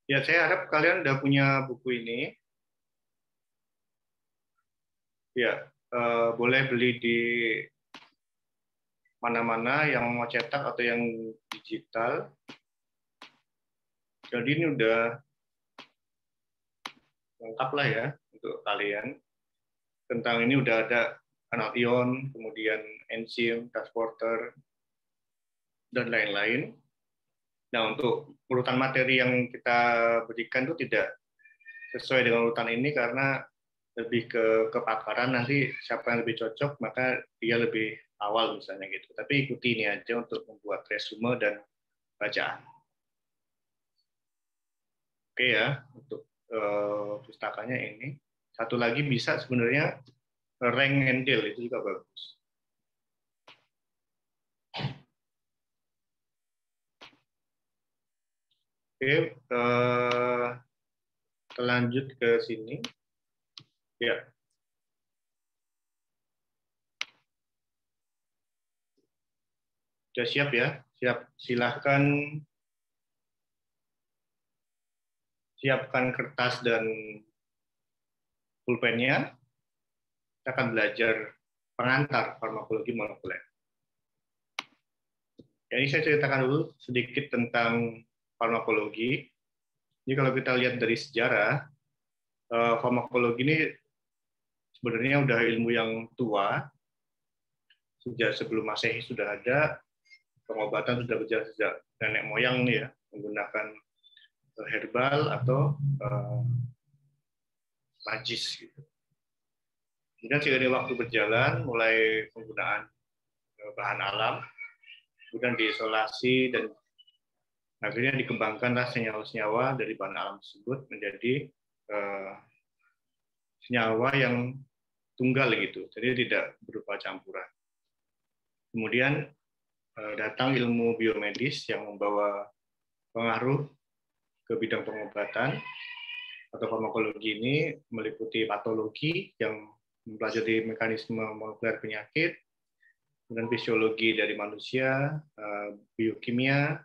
Ya, saya harap kalian udah punya buku ini. Ya, boleh beli di mana-mana yang mau cetak atau yang digital. Jadi ini udah lengkap lah ya untuk kalian. Tentang ini udah ada kanal ion, kemudian enzim, transporter, dan lain-lain. Nah, untuk urutan materi yang kita berikan itu tidak sesuai dengan urutan ini karena lebih ke kepakaran, nanti siapa yang lebih cocok maka dia lebih awal misalnya gitu. Tapi ikuti ini aja untuk membuat resume dan bacaan. Oke ya, untuk pustakanya ini. Satu lagi bisa sebenarnya rank and deal, itu juga bagus. Oke, lanjut ke sini. Ya, sudah siap ya? Siap, silahkan siapkan kertas dan pulpennya. Kita akan belajar pengantar farmakologi molekuler. Jadi saya ceritakan dulu sedikit tentang farmakologi. Jadi kalau kita lihat dari sejarah, farmakologi ini sebenarnya udah ilmu yang tua. Sejak sebelum Masehi sudah ada, pengobatan sudah berjalan sejak nenek moyang nih ya, menggunakan herbal atau magis gitu. Kemudian seiring waktu berjalan, mulai penggunaan bahan alam, kemudian diisolasi dan akhirnya dikembangkanlah senyawa-senyawa dari bahan alam tersebut menjadi senyawa yang tunggal gitu, jadi tidak berupa campuran. Kemudian datang ilmu biomedis yang membawa pengaruh ke bidang pengobatan atau farmakologi ini meliputi patologi yang mempelajari mekanisme molekuler penyakit, kemudian fisiologi dari manusia, biokimia,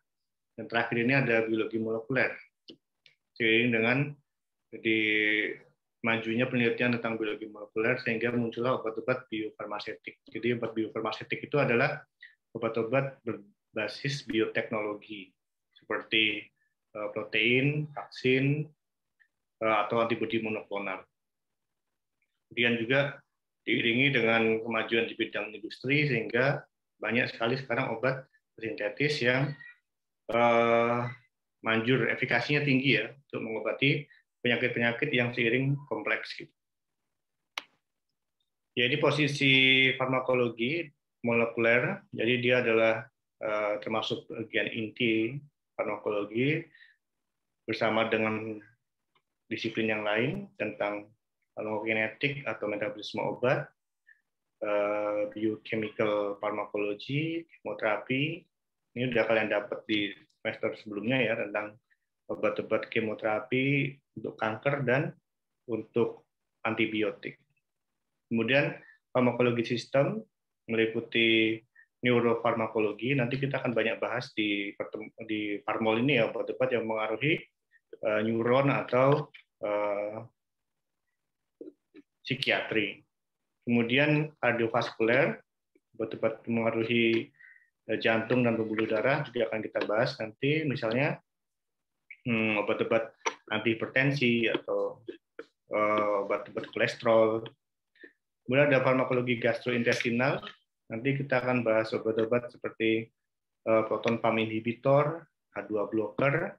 dan terakhir ini ada biologi molekuler. Seiring dengan di majunya penelitian tentang biologi molekuler sehingga muncullah obat-obat biofarmasetik. Jadi obat biofarmasetik itu adalah obat-obat berbasis bioteknologi seperti protein, vaksin, atau antibodi monoklonal. Kemudian juga diiringi dengan kemajuan di bidang industri sehingga banyak sekali sekarang obat sintetis yang manjur, efikasinya tinggi ya untuk mengobati penyakit-penyakit yang seiring kompleks gitu. Jadi posisi farmakologi molekuler, jadi dia adalah termasuk bagian inti farmakologi bersama dengan disiplin yang lain tentang farmakokinetik atau metabolisme obat, biochemical pharmacology, kemoterapi. Ini sudah kalian dapat di semester sebelumnya ya tentang obat-obat kemoterapi untuk kanker dan untuk antibiotik. Kemudian farmakologi sistem meliputi neurofarmakologi. Nanti kita akan banyak bahas di farmol ini ya, obat-obat yang mengaruhi neuron atau psikiatri. Kemudian kardiovaskuler, obat-obat mengaruhi jantung dan pembuluh darah juga akan kita bahas nanti, misalnya obat-obat antihipertensi atau obat-obat kolesterol. Kemudian ada farmakologi gastrointestinal, nanti kita akan bahas obat-obat seperti proton pump inhibitor, H2 blocker,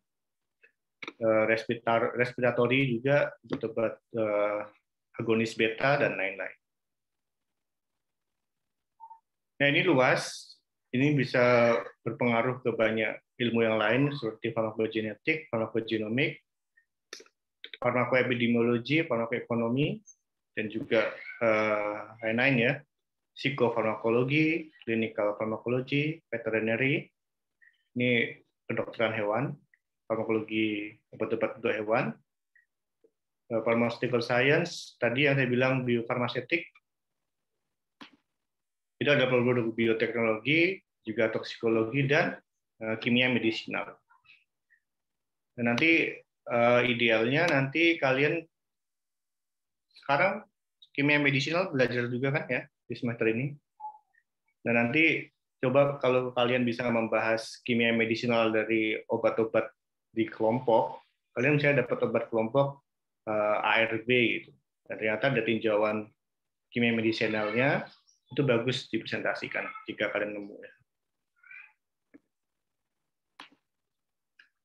respiratori juga, obat-obat agonis beta, dan lain-lain. Nah, ini luas, ini bisa berpengaruh ke banyak ilmu yang lain seperti farmakogenetik, farmakogenomik, farmakoepidemiologi, farmakoekonomi, dan juga lain-lain ya, psikofarmakologi, clinical pharmacology, veterinary, ini kedokteran hewan, farmakologi obat-obat untuk hewan, pharmaceutical science, tadi yang saya bilang biofarmasetik, itu ada produk bioteknologi, juga toksikologi, dan kimia medisinal. Dan nanti idealnya nanti kalian sekarang kimia medisinal belajar juga kan ya di semester ini. Dan nanti coba kalau kalian bisa membahas kimia medisinal dari obat-obat di kelompok, kalian misalnya dapat obat kelompok ARB gitu. Dan ternyata ada tinjauan kimia medisinalnya itu bagus dipresentasikan jika kalian nemu ya.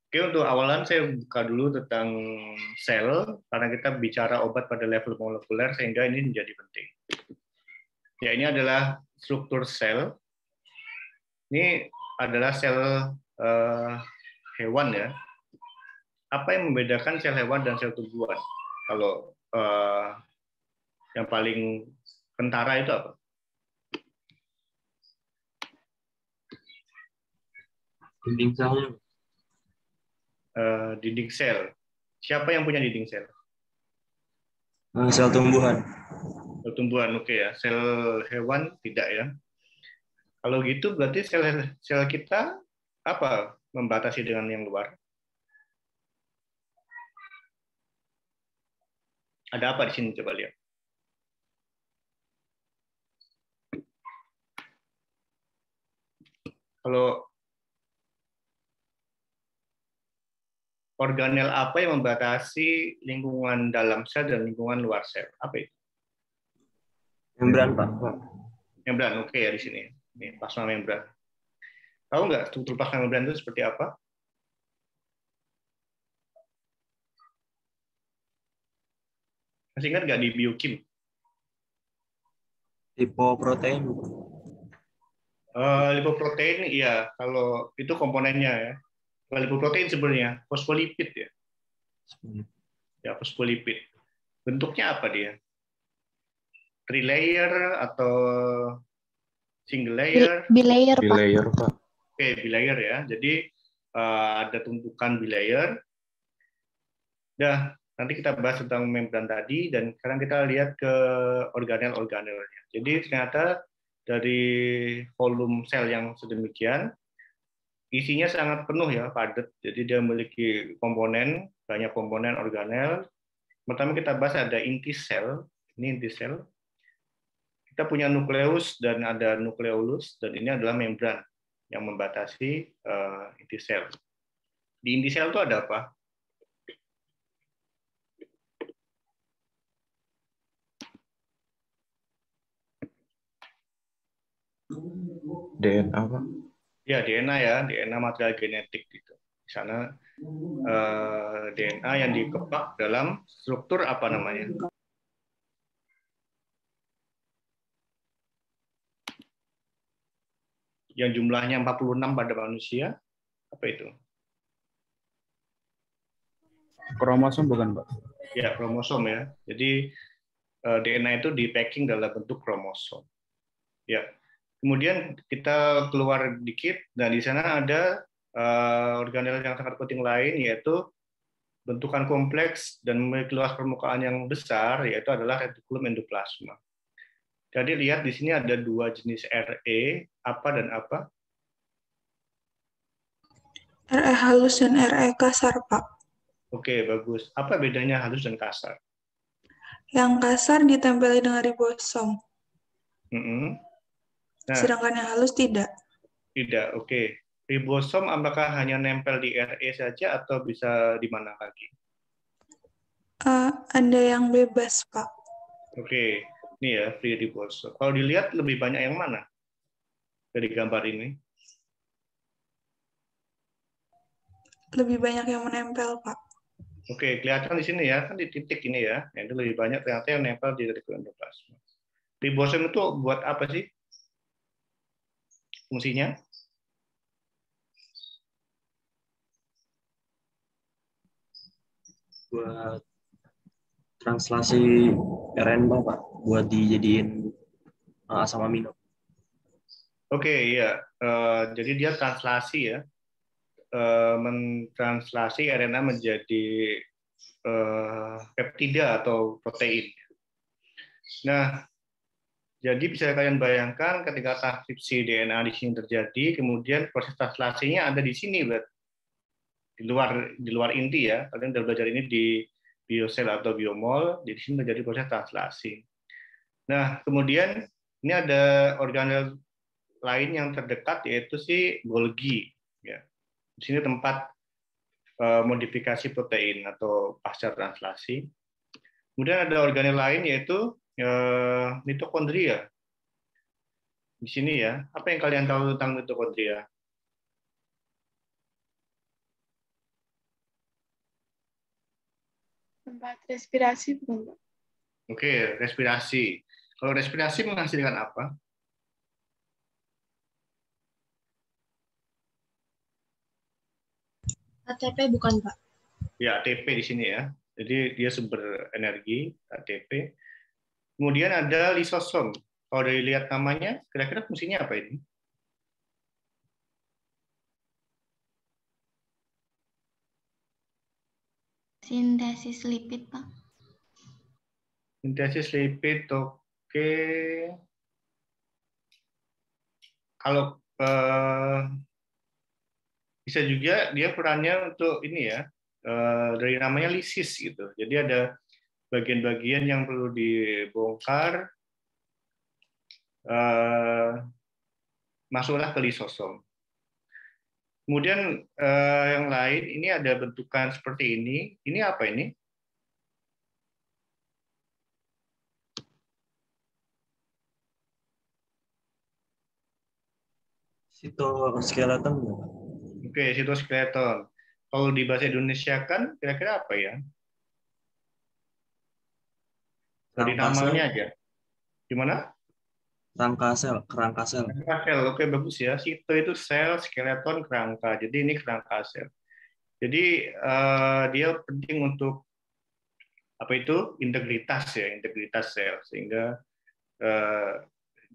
Oke, untuk awalan saya buka dulu tentang sel, karena kita bicara obat pada level molekuler, sehingga ini menjadi penting. Ya, ini adalah struktur sel. Ini adalah sel hewan ya. Apa yang membedakan sel hewan dan sel tumbuhan? Kalau yang paling kentara itu apa? Dinding selnya. Dinding sel. Siapa yang punya dinding sel? Sel tumbuhan. Sel tumbuhan, oke ya. Sel hewan tidak ya. Kalau gitu berarti sel kita apa membatasi dengan yang luar? Ada apa di sini coba lihat. Kalau organel apa yang membatasi lingkungan dalam sel dan lingkungan luar sel? Apa itu? Membran, Pak. Membran, oke ya di sini. Ini plasma membran. Tahu nggak struktur plasma membran itu seperti apa? Masih ingat nggak di biokim? Lipoprotein. Lipoprotein, iya. Kalau itu komponennya ya. Kalau lipoprotein sebenarnya fosfolipid ya. Ya, fosfolipid. Bentuknya apa dia? Trilayer atau single layer? Bilayer, Pak. Bilayer, Pak. Oke, bilayer ya. Jadi ada tumpukan bilayer. Nah, nanti kita bahas tentang membran tadi, dan sekarang kita lihat ke organel-organelnya. Jadi ternyata dari volume sel yang sedemikian, isinya sangat penuh ya, padat. Jadi dia memiliki komponen, banyak komponen organel. Pertama kita bahas ada inti sel. Ini inti sel. Kita punya nukleus dan ada nukleolus, dan ini adalah membran yang membatasi inti sel. Di inti sel itu ada apa? DNA, Pak. Ya, DNA ya, DNA material genetik gitu. Di sana DNA yang dikepak dalam struktur apa namanya? Yang jumlahnya 46 pada manusia, apa itu? Kromosom bukan, Pak? Ya, kromosom ya. Jadi DNA itu di packing dalam bentuk kromosom. Ya. Kemudian kita keluar dikit, dan di sana ada organel yang sangat penting lain, yaitu bentukan kompleks dan memiliki luas permukaan yang besar, yaitu adalah retikulum endoplasma. Jadi lihat di sini ada dua jenis RE, apa dan apa? RE halus dan RE kasar, Pak. Oke, bagus. Apa bedanya halus dan kasar? Yang kasar ditempeli dengan ribosom, Nah, sedangkan yang halus tidak. tidak, oke. Ribosom apakah hanya nempel di RE saja atau bisa di mana lagi? Ada yang bebas, Pak. Oke, ini ya free ribosom. Kalau dilihat lebih banyak yang mana dari gambar ini? Lebih banyak yang menempel, Pak. Oke, kelihatan di sini ya, kan di titik ini ya. Itu lebih banyak ternyata yang nempel di retikulum endoplasma. Ribosom itu buat apa sih? Fungsinya? Buat translasi RNA, Pak. Buat dijadiin asam amino. Oke, iya. Jadi dia translasi ya. Mentranslasi RNA menjadi peptida atau protein. Nah, jadi bisa kalian bayangkan ketika transkripsi DNA di sini terjadi, kemudian proses translasinya ada di sini, berarti. di luar inti ya. Kalian sudah belajar ini di biosel atau biomol, di sini terjadi proses translasi. Nah, kemudian ini ada organel lain yang terdekat yaitu si Golgi ya. Di sini tempat modifikasi protein atau pasca translasi. Kemudian ada organel lain yaitu mitokondria. Di sini ya, apa yang kalian tahu tentang mitokondria? Tempat respirasi bukan, Pak? Oke, respirasi. Kalau respirasi menghasilkan apa? ATP bukan, Pak? Ya, ATP di sini ya. Jadi dia sumber energi, ATP. Kemudian ada lisosom. Kalau dari lihat namanya, kira-kira fungsinya apa ini? Sintesis lipid, Pak. Sintesis lipid, oke. Kalau bisa juga dia perannya untuk ini ya, dari namanya lisis gitu. Jadi ada bagian-bagian yang perlu dibongkar, masuklah ke lisosom. Kemudian yang lain ini ada bentukan seperti ini. Ini apa ini? Sitoskeleton. Oke, sitoskeleton. Kalau di bahasa Indonesia kan kira-kira apa ya? Dari namanya aja. Gimana? Kerangka sel. Kerangka sel, oke bagus ya. Sito itu sel, skeleton kerangka. Jadi ini kerangka sel. Jadi dia penting untuk apa itu integritas ya, integritas sel sehingga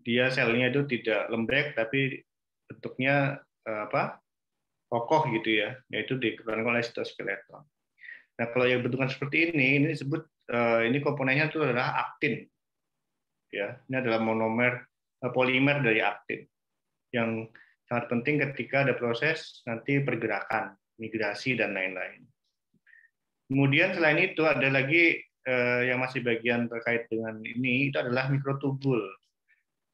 dia selnya itu tidak lembek tapi bentuknya apa kokoh gitu ya, yaitu dikembangkan oleh sitoskeleton. Nah kalau yang bentukan seperti ini disebut ini komponennya itu adalah aktin. Ya, ini adalah monomer polimer dari aktin yang sangat penting ketika ada proses nanti pergerakan, migrasi dan lain-lain. Kemudian selain itu ada lagi yang masih bagian terkait dengan ini itu adalah mikrotubul.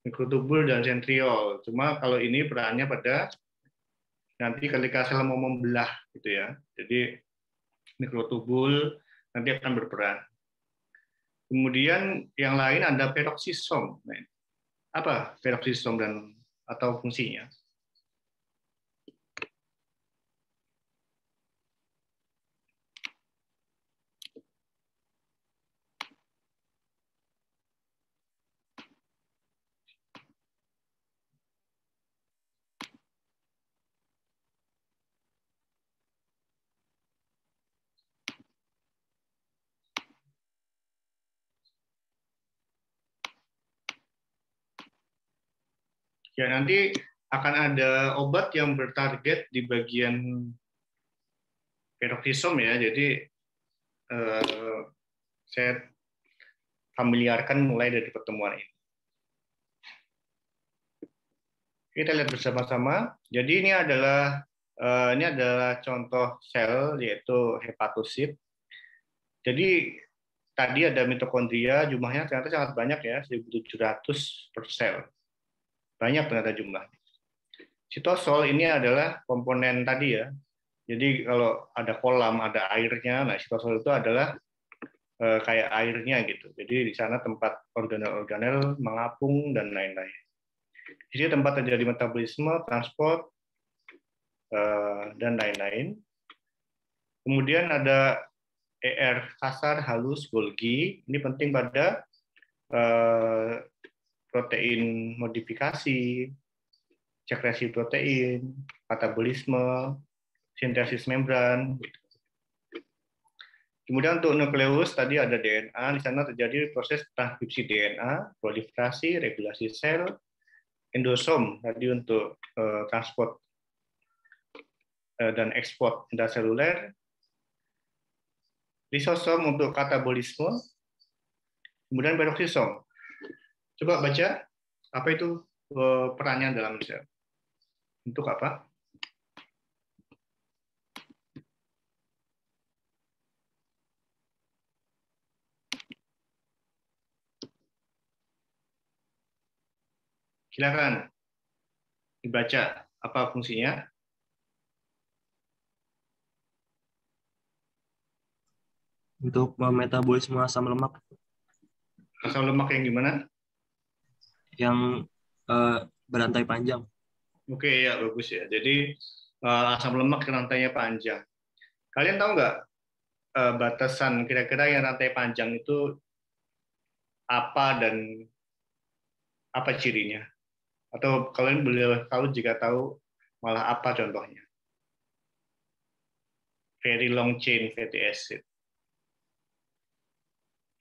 Mikrotubul dan sentriol. Cuma kalau ini perannya pada nanti ketika sel mau membelah gitu ya. Jadi mikrotubul nanti akan berperan. Kemudian yang lain ada peroksisom. Apa peroksisom dan atau fungsinya? Ya, nanti akan ada obat yang bertarget di bagian peroksisom ya. Jadi saya familiarkan mulai dari pertemuan ini. Kita lihat bersama-sama. Jadi ini adalah contoh sel yaitu hepatosit. Jadi tadi ada mitokondria, jumlahnya ternyata sangat banyak ya, 1.700 per sel. Banyak ternyata jumlahnya. Sitosol ini adalah komponen tadi ya. Jadi kalau ada kolam, ada airnya, nah sitosol itu adalah kayak airnya gitu. Jadi di sana tempat organel-organel mengapung dan lain-lain. Di sini tempat terjadi metabolisme, transport, dan lain-lain. Kemudian ada ER kasar, halus, Golgi. Ini penting pada protein modifikasi, sekresi protein, katabolisme, sintesis membran. Kemudian untuk nukleus tadi ada DNA, di sana terjadi proses transkripsi DNA, proliferasi, regulasi sel, endosom tadi untuk transport dan ekspor intraseluler, lisosom untuk katabolisme, kemudian peroksisom. Coba baca apa itu perannya dalam sel. Untuk apa? Silakan dibaca apa fungsinya. Untuk metabolisme asam lemak Asam lemak yang gimana? yang berantai panjang. Oke, ya bagus ya. Jadi asam lemak yang rantainya panjang. Kalian tahu nggak batasan kira-kira yang rantai panjang itu apa dan apa cirinya? Atau kalian boleh tahu jika tahu malah apa contohnya? Very long chain fatty acid.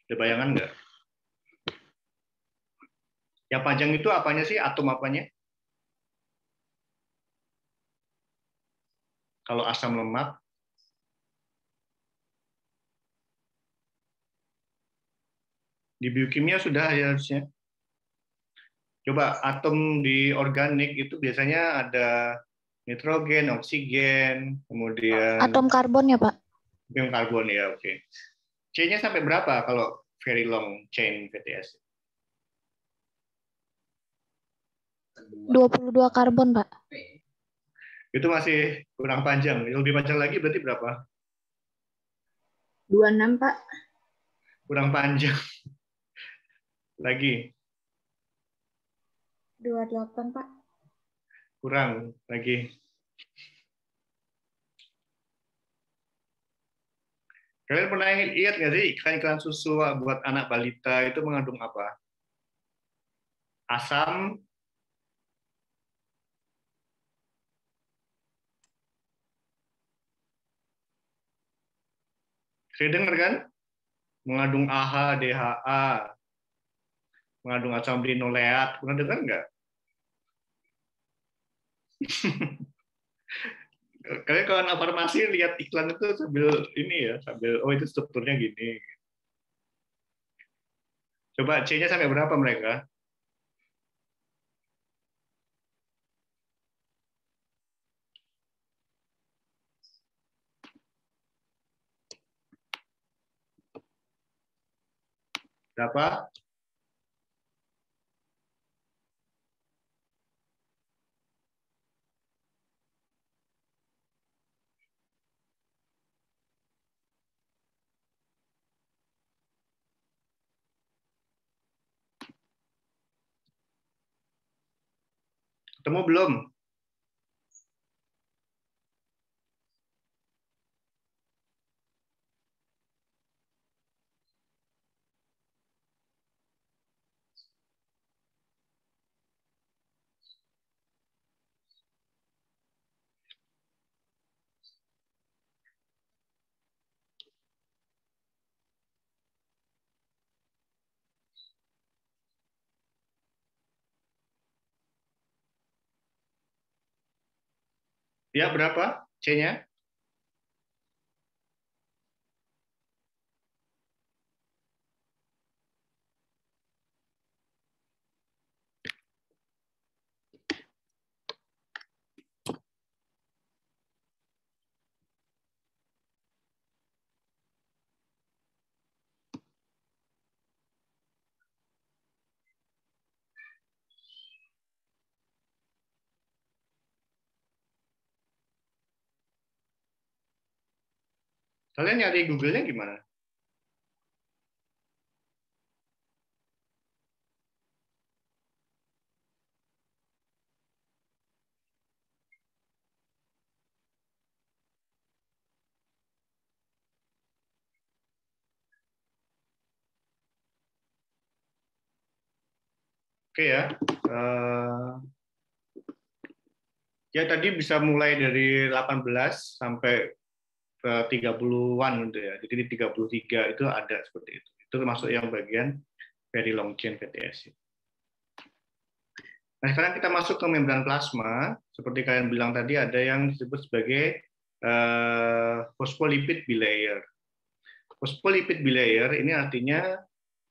Ada bayangan nggak? Yang panjang itu apanya sih? Atom apanya? Kalau asam lemak, di biokimia sudah ya harusnya. Coba atom di organik itu biasanya ada nitrogen, oksigen, kemudian Atom karbon ya, Pak? karbon ya, oke. C-nya sampai berapa kalau very long chain fatty acid? 22 karbon, Pak. Itu masih kurang panjang. Lebih panjang lagi berarti berapa? 26, Pak. Kurang panjang. Lagi. 28, Pak. Kurang lagi. Kalian pernah lihat nggak sih iklan-iklan susu buat anak balita itu mengandung apa? Asam, saya dengar kan? Mengandung AHA, DHA, mengandung asam linoleat. Pernah dengar nggak? Kalian kalau anak farmasi lihat iklan itu sambil ini ya, sambil oh itu strukturnya gini. Coba C-nya sampai berapa mereka? Berapa? Ketemu belum? Ya, berapa C-nya? Kalian nyari Google-nya gimana? Oke ya. Ya tadi bisa mulai dari 18 sampai ke 30-an gitu ya. Jadi di 33 itu ada seperti itu. Itu termasuk yang bagian very long chain fatty acid. Nah, sekarang kita masuk ke membran plasma. Seperti kalian bilang tadi ada yang disebut sebagai phospholipid bilayer. Phospholipid bilayer ini artinya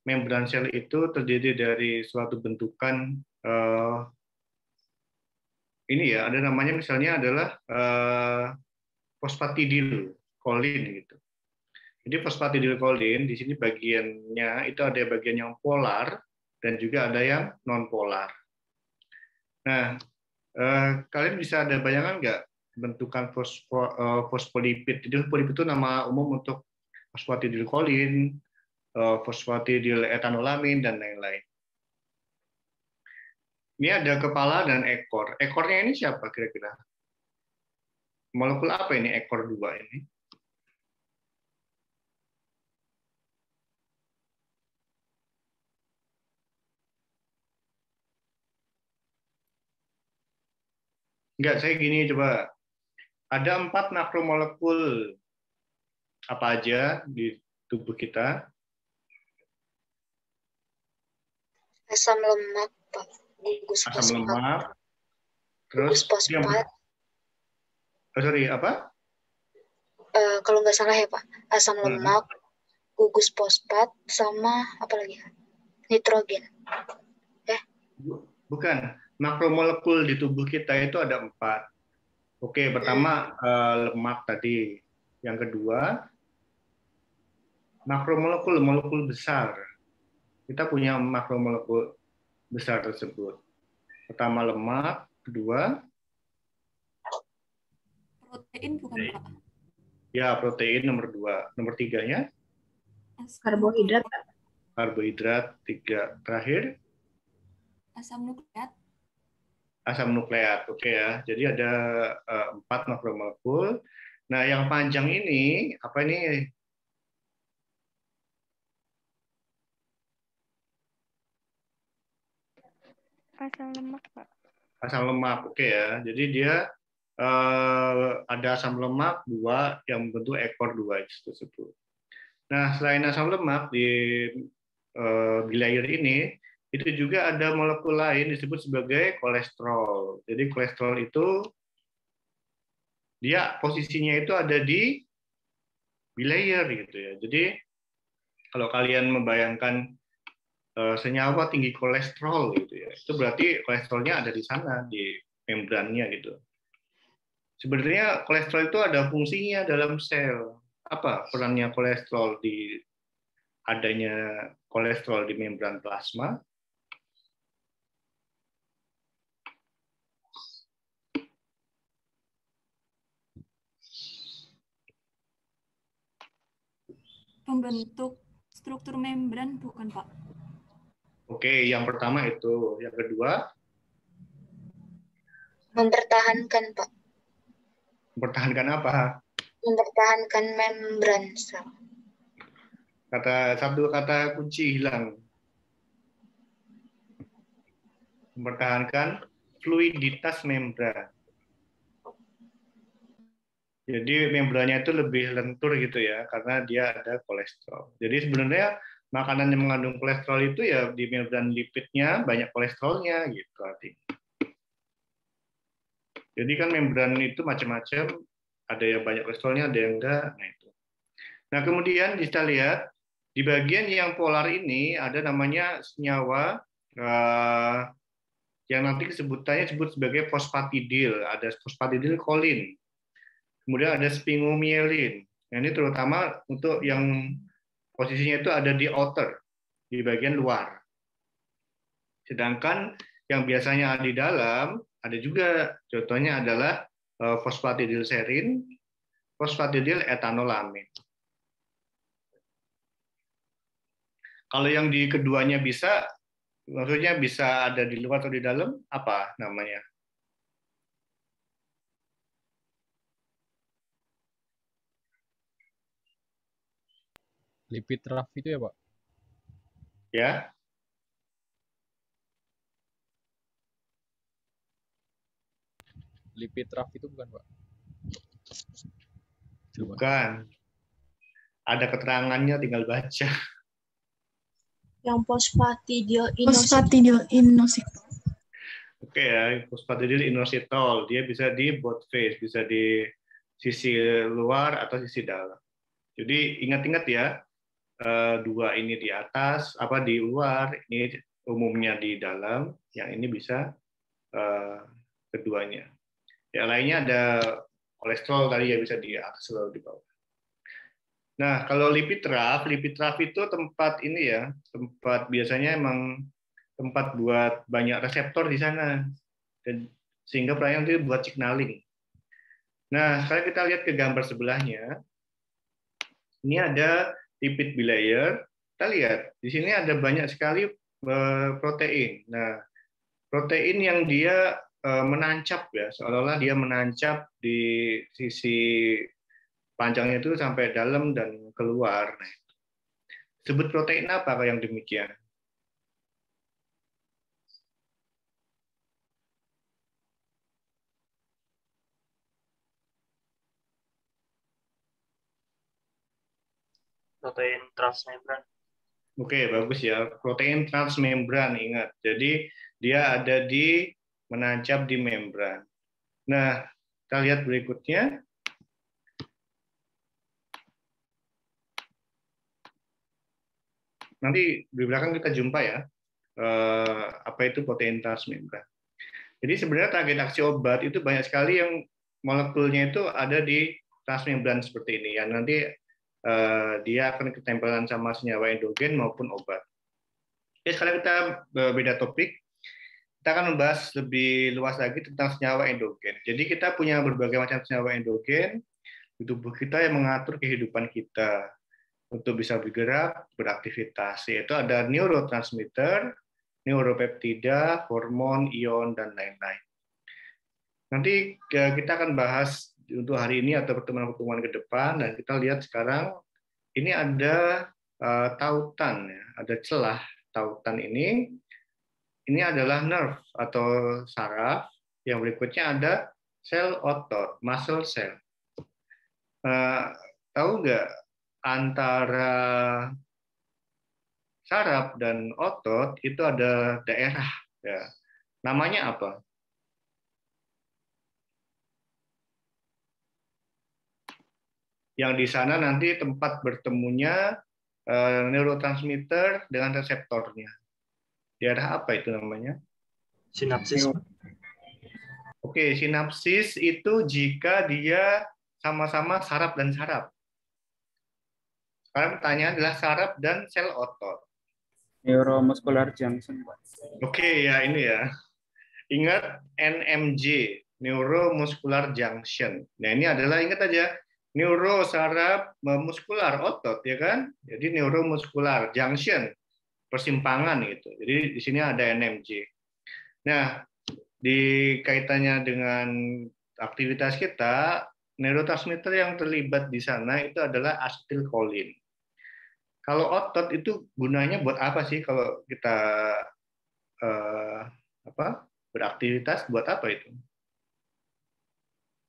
membran sel itu terdiri dari suatu bentukan ini ya, ada namanya misalnya adalah fosfatidilkolin gitu. Jadi fosfatidilkolin di sini bagiannya itu ada bagian yang polar dan juga ada yang non polar. Nah, kalian bisa ada bayangan nggak bentukan fosfolipid? Jadi fosfolipid itu nama umum untuk fosfatidilkolin, fosfatidietanolamin, dan lain-lain. Ini ada kepala dan ekor. Ekornya ini siapa kira-kira? Molekul apa ini ekor 2 ini? Enggak, saya gini coba. Ada 4 makromolekul apa aja di tubuh kita? Asam lemak, Pak. Gugus Asam fosfat. lemak. Gugus Terus yang fosfat. sorry, apa? Kalau nggak salah ya, Pak. Asam lemak, gugus fosfat, sama apa lagi? Nitrogen. Bukan. Makromolekul di tubuh kita itu ada 4. Oke, pertama lemak tadi. Yang kedua, makromolekul, molekul besar. Kita punya makromolekul besar tersebut. Pertama lemak, kedua protein bukan Pak? Ya, protein nomor 2. Nomor 3-nya? Karbohidrat. Karbohidrat 3. Terakhir? Asam nukleat. Asam nukleat. Oke ya. Jadi ada 4 makromolekul. Nah, yang panjang ini apa ini? Asam lemak, Pak. Asam lemak. Oke ya. Jadi dia ada asam lemak 2 yang bentuk ekor 2 tersebut. Nah, selain asam lemak di bilayer ini, itu juga ada molekul lain disebut sebagai kolesterol. Jadi kolesterol itu dia posisinya itu ada di bilayer gitu ya. Jadi kalau kalian membayangkan senyawa tinggi kolesterol gitu ya, itu berarti kolesterolnya ada di sana di membrannya gitu. Sebenarnya kolesterol itu ada fungsinya dalam sel. Apa perannya kolesterol di adanya kolesterol di membran plasma? Pembentuk struktur membran bukan Pak? Oke, yang pertama itu. Yang kedua? Mempertahankan, Pak. Mempertahankan apa? Mempertahankan membran sel. Satu kata kunci hilang. Mempertahankan fluiditas membran. Jadi membrannya itu lebih lentur gitu ya, karena dia ada kolesterol. Jadi sebenarnya makanan yang mengandung kolesterol itu ya di membran lipidnya banyak kolesterolnya gitu artinya. Jadi kan membran itu macam-macam, ada yang banyak kolesterolnya, ada yang enggak. Nah itu. Nah kemudian kita lihat di bagian yang polar ini ada namanya senyawa yang nanti sebutannya disebut sebagai fosfatidil. Ada fosfatidilkolin. Kemudian ada sphingomyelin. Nah, ini terutama untuk yang posisinya itu ada di outer, di bagian luar. Sedangkan yang biasanya ada di dalam, ada juga, contohnya adalah fosfatidilserin, fosfatidietanolamin. Kalau yang di keduanya bisa, maksudnya bisa ada di luar atau di dalam, apa namanya? Lipid raf itu ya, Pak? Ya. Lipid raf itu bukan, Pak? Coba. Bukan. Ada keterangannya, tinggal baca. Yang Fosfatidil-inositol. Oke ya, fosfatidil-inositol. Dia bisa di both face, bisa di sisi luar atau sisi dalam. Jadi ingat-ingat ya, dua ini di atas, apa di luar, ini umumnya di dalam, yang ini bisa keduanya. Yang lainnya ada kolesterol tadi ya bisa di atas atau di bawah. Nah, kalau lipid raf itu tempat ini ya, tempat biasanya emang tempat buat banyak reseptor di sana. dan sehingga perannya itu buat signaling. Nah, sekarang kita lihat ke gambar sebelahnya. Ini ada lipid bilayer. Kita lihat di sini ada banyak sekali protein. Nah, protein yang dia menancap ya, seolah-olah dia menancap di sisi panjangnya itu sampai dalam dan keluar. Nah, sebut protein apa yang demikian? Protein transmembran. Oke, bagus ya. Protein transmembran, ingat. Jadi dia ada di menancap di membran. Nah, kita lihat berikutnya. Nanti di belakang kita jumpa ya, apa itu protein transmembran. Jadi sebenarnya target aksi obat itu banyak sekali yang molekulnya itu ada di transmembran seperti ini. Yang nanti dia akan ketempelan sama senyawa endogen maupun obat. Oke, sekarang kita beda topik. Kita akan membahas lebih luas lagi tentang senyawa endogen. Jadi kita punya berbagai macam senyawa endogen di tubuh kita yang mengatur kehidupan kita untuk bisa bergerak, beraktivitas. Yaitu ada neurotransmitter, neuropeptida, hormon, ion, dan lain-lain. Nanti kita akan bahas untuk hari ini atau pertemuan-pertemuan ke depan, dan kita lihat sekarang ini ada tautan, ya, ada celah tautan ini. Ini adalah nerve atau saraf. Yang berikutnya ada sel otot, muscle cell. Tahu nggak antara saraf dan otot itu ada daerah, ya. Namanya apa? Yang di sana nanti tempat bertemunya neurotransmitter dengan reseptornya. Daerah apa itu namanya? Sinapsis. Oke, sinapsis itu jika dia sama-sama saraf dan saraf. Sekarang pertanyaan adalah saraf dan sel otot. Neuromuscular junction. Oke, ya ini ya. Ingat NMJ, neuromuscular junction. Nah, ini adalah, ingat aja, neuro saraf muskular otot, ya kan? Jadi neuromuscular junction, persimpangan gitu. Jadi di sini ada NMJ. Nah, di kaitannya dengan aktivitas kita, neurotransmitter yang terlibat di sana itu adalah asetilkolin. Kalau otot itu gunanya buat apa sih kalau kita beraktivitas, buat apa itu?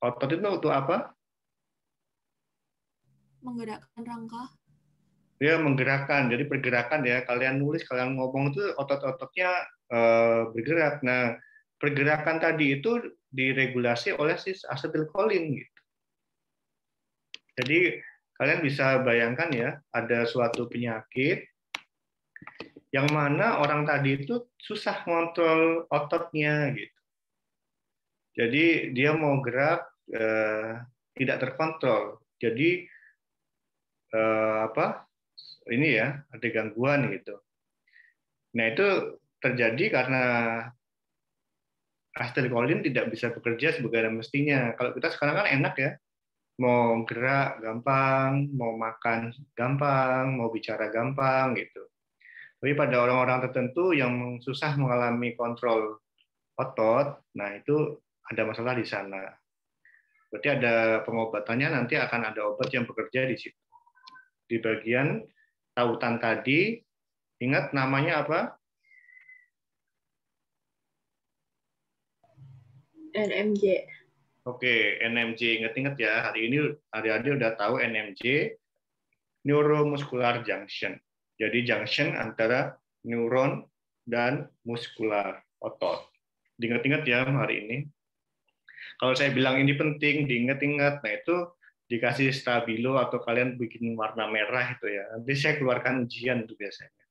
Otot itu untuk apa? Menggerakkan rangka. Dia menggerakkan, jadi pergerakan ya. Kalian nulis, kalian ngomong itu otot-ototnya bergerak. Nah, pergerakan tadi itu diregulasi oleh si asetilkolin gitu. Jadi kalian bisa bayangkan ya, ada suatu penyakit yang mana orang tadi itu susah ngontrol ototnya gitu. Jadi dia mau gerak tidak terkontrol. Jadi ini ya, ada gangguan gitu. Nah, itu terjadi karena asetilkolin tidak bisa bekerja sebagaimana mestinya. Kalau kita sekarang kan enak ya, mau gerak gampang, mau makan gampang, mau bicara gampang gitu. Tapi pada orang-orang tertentu yang susah mengalami kontrol otot, nah itu ada masalah di sana. Berarti ada pengobatannya, nanti akan ada obat yang bekerja di situ. Di bagian tautan tadi, ingat namanya apa? NMJ. Oke, NMJ, ingat-ingat ya, hari ini adik-adik udah tahu NMJ, neuromuscular junction. Jadi junction antara neuron dan muskular, otot. Diingat-ingat ya hari ini. Kalau saya bilang ini penting, diingat-ingat, nah itu dikasih stabilo atau kalian bikin warna merah itu ya. Nanti saya keluarkan ujian itu biasanya.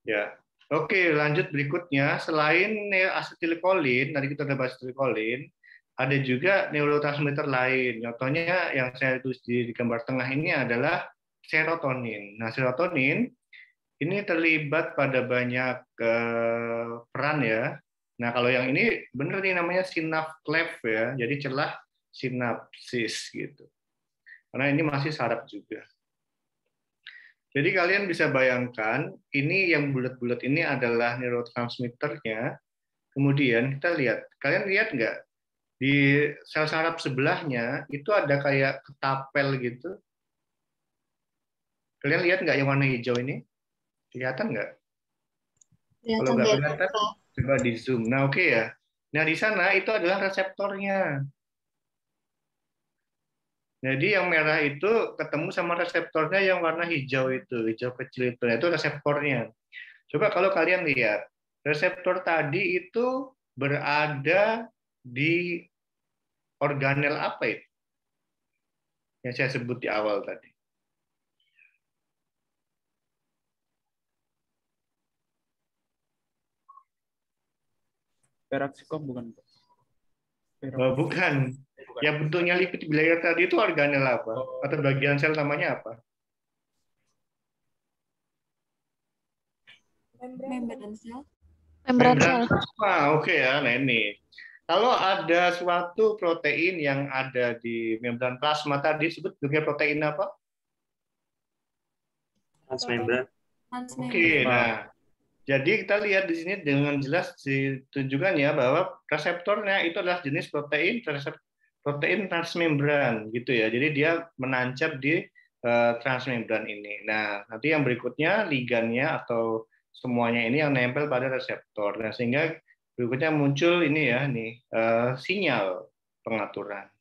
Ya. Oke, lanjut berikutnya. Selain asetilkolin, tadi kita udah bahas asetilkolin, ada juga neurotransmitter lain. Contohnya yang saya tulis di gambar tengah ini adalah serotonin. Nah, serotonin ini terlibat pada banyak peran ya. Nah, kalau yang ini bener nih namanya synapse cleft ya, jadi celah sinapsis gitu. Karena ini masih saraf juga. Jadi kalian bisa bayangkan, ini yang bulat-bulat ini adalah neurotransmitternya. Kemudian kita lihat, kalian lihat nggak di sel saraf sebelahnya itu ada kayak ketapel gitu. Kalian lihat nggak yang warna hijau ini? Kelihatan nggak? Kalau nggak kelihatan, coba di zoom. Nah, oke ya. Nah, di sana itu adalah reseptornya. Jadi yang merah itu ketemu sama reseptornya yang warna hijau itu, hijau kecil itu. Nah, itu reseptornya. Coba kalau kalian lihat, reseptor tadi itu berada di organel apa itu? Yang saya sebut di awal tadi. Peraksikop bukan, Pak? Oh, bukan. Yang bentuknya lipid bilayer tadi itu organel apa? Atau bagian sel namanya apa? Membran sel. Membran sel. Oke ya. Nah ini. Kalau ada suatu protein yang ada di membran plasma tadi disebut dengan protein apa? Transmembran. Oke, nah jadi kita lihat di sini dengan jelas ditunjukkan ya bahwa reseptornya itu adalah jenis protein transmembran gitu ya. Jadi dia menancap di transmembran ini. Nah, nanti yang berikutnya ligannya atau semuanya ini yang nempel pada reseptor. Nah, sehingga berikutnya muncul ini ya, nih sinyal pengaturan.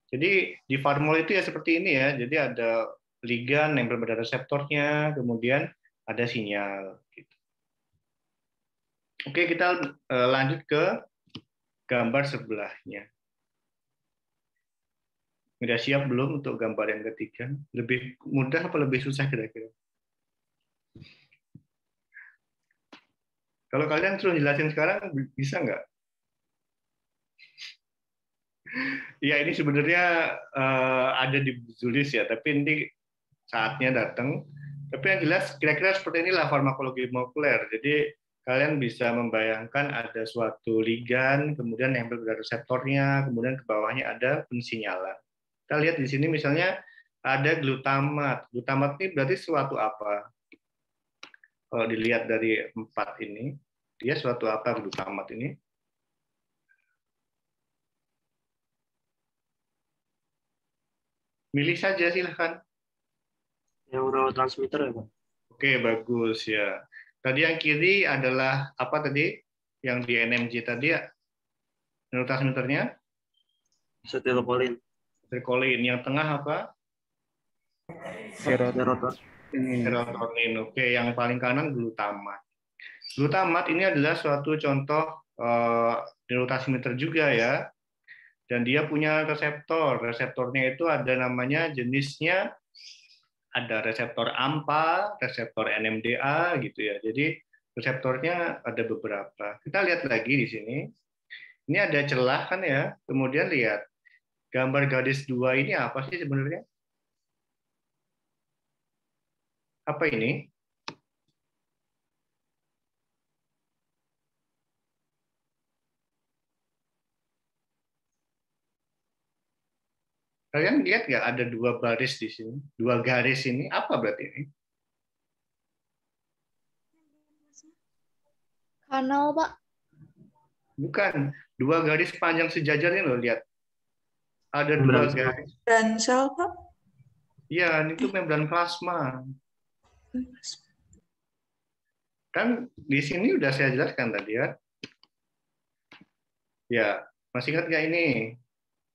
Jadi di formula itu ya seperti ini ya. Jadi ada ligan nempel pada reseptornya, kemudian ada sinyal. Oke, kita lanjut ke gambar sebelahnya. Udah siap belum untuk gambar yang ketiga? Lebih mudah apa lebih susah kira-kira? Kalau kalian suruh jelasin sekarang, bisa nggak? Ya, ini sebenarnya ada di tulis ya, tapi ini saatnya datang. Tapi yang jelas, kira-kira seperti inilah farmakologi molekuler. Jadi, kalian bisa membayangkan ada suatu ligan, kemudian nempel pada reseptornya, kemudian ke bawahnya ada pensinyalan. Kita lihat di sini misalnya ada glutamat. Glutamat ini berarti suatu apa? Kalau dilihat dari 4 ini, dia suatu apa glutamat ini? Milih saja silahkan. Neurotransmitter ya, Pak? Oke, bagus ya. Tadi yang kiri adalah apa tadi? Yang di NMJ tadi ya? Neurotransmitternya? Acetylcholine. Acetylcholine. Yang tengah apa? Serotonin. Oke, yang paling kanan glutamat. Glutamat ini adalah suatu contoh neurotransmitter juga ya. Dan dia punya reseptor. Reseptornya itu ada namanya jenisnya, ada reseptor AMPA, reseptor NMDA gitu ya. Jadi reseptornya ada beberapa. Kita lihat lagi di sini. Ini ada celah kan ya. Kemudian lihat gambar garis 2 ini apa sih sebenarnya? Apa ini? Kalian lihat nggak ada 2 baris di sini? 2 garis ini apa berarti ini? Kanal, Pak. Bukan. 2 garis panjang sejajar ini loh, lihat. Ada 2 garis. Dan sel, Pak. Iya, itu membran plasma. Kan di sini udah saya jelaskan tadi ya. Ya, masih ingat nggak ini?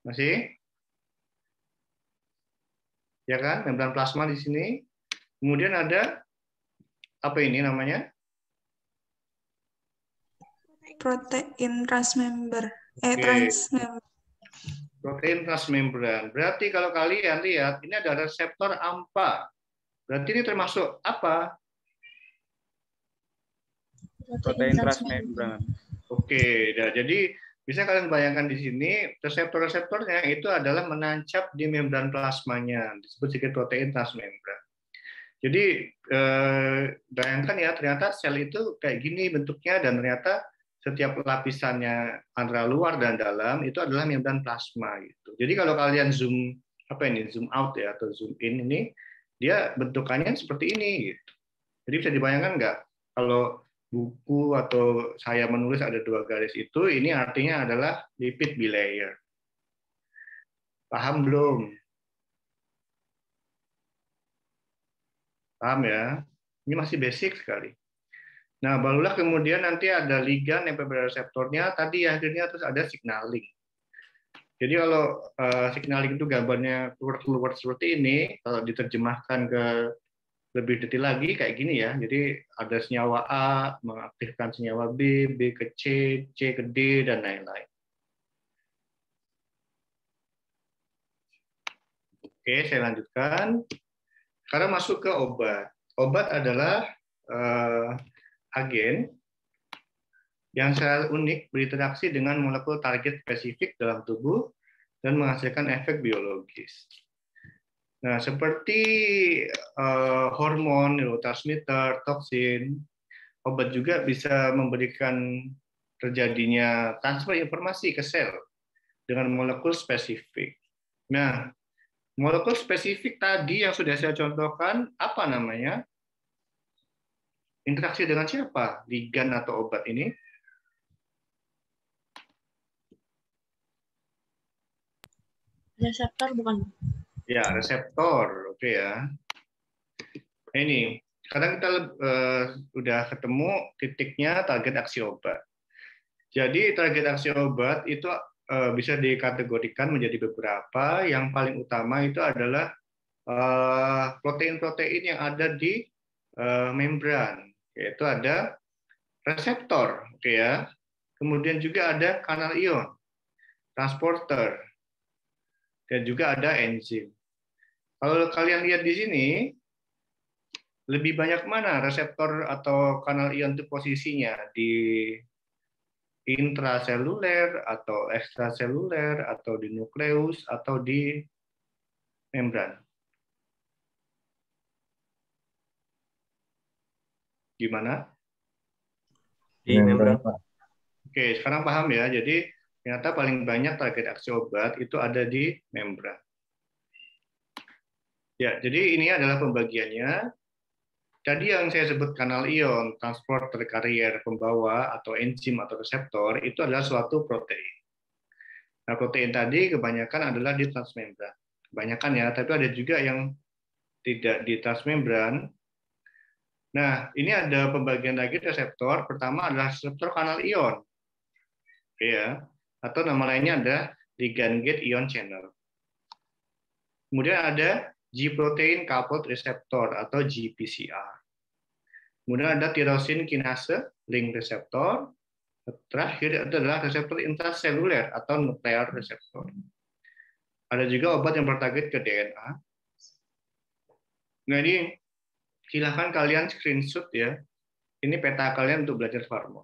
Masih? Ya kan, membran plasma di sini. Kemudian ada apa ini namanya? Protein transmember. Transmember. Protein transmembran. Berarti kalau kalian lihat, ini ada reseptor AMPA. Berarti ini termasuk apa? Protein transmembran. Oke, nah, jadi bisa kalian bayangkan di sini reseptor-reseptornya itu adalah menancap di membran plasmanya, disebut sebagai protein transmembran. Jadi bayangkan ya, ternyata sel itu kayak gini bentuknya dan ternyata setiap lapisannya antara luar dan dalam itu adalah membran plasma gitu. Jadi kalau kalian zoom out ya atau zoom in ini, dia bentukannya seperti ini gitu. Jadi bisa dibayangkan nggak kalau buku atau saya menulis ada 2 garis itu, ini artinya adalah lipid bilayer. Paham belum? Paham ya? Ini masih basic sekali. Nah, barulah kemudian nanti ada ligan nempel pada reseptornya, tadi akhirnya terus ada signaling. Jadi kalau signaling itu gambarnya keluar seperti ini, kalau diterjemahkan ke lebih detail lagi kayak gini ya. Jadi ada senyawa A mengaktifkan senyawa B, B ke C, C ke D, dan lain-lain. Oke, saya lanjutkan. Sekarang masuk ke obat. Obat adalah agen yang secara unik berinteraksi dengan molekul target spesifik dalam tubuh dan menghasilkan efek biologis. Nah, seperti hormon, neurotransmitter, toksin, obat juga bisa memberikan terjadinya transfer informasi ke sel dengan molekul spesifik. Nah, molekul spesifik tadi yang sudah saya contohkan, apa namanya? Interaksi dengan siapa? Ligan atau obat ini? Reseptor bukan? Ya, reseptor. Oke ya. Nah, ini, sekarang kita udah ketemu titiknya target aksi obat. Jadi target aksi obat itu bisa dikategorikan menjadi beberapa. Yang paling utama itu adalah protein-protein yang ada di membran, yaitu ada reseptor, oke ya. Kemudian juga ada kanal ion, transporter, dan juga ada enzim. Kalau kalian lihat di sini, lebih banyak mana reseptor atau kanal ion itu posisinya? Di intraseluler atau ekstraseluler atau di nukleus atau di membran? Gimana? Di membran. Oke, sekarang paham ya. Jadi ternyata paling banyak target aksi obat itu ada di membran. Ya, jadi ini adalah pembagiannya. Tadi yang saya sebut kanal ion, transporter, karier, pembawa, atau enzim atau reseptor, itu adalah suatu protein. Nah, protein tadi kebanyakan adalah di transmembran. Kebanyakan ya, tapi ada juga yang tidak di transmembran. Nah, ini ada pembagian lagi reseptor. Pertama adalah reseptor kanal ion. Ya, atau nama lainnya ada ligand gate ion channel. Kemudian ada G-protein coupled receptor atau GPCR. Kemudian ada tyrosin kinase link receptor. Terakhir adalah reseptor intraseluler atau nuklear reseptor. Ada juga obat yang bertarget ke DNA. Nah, ini silahkan kalian screenshot ya. Ini peta kalian untuk belajar farma.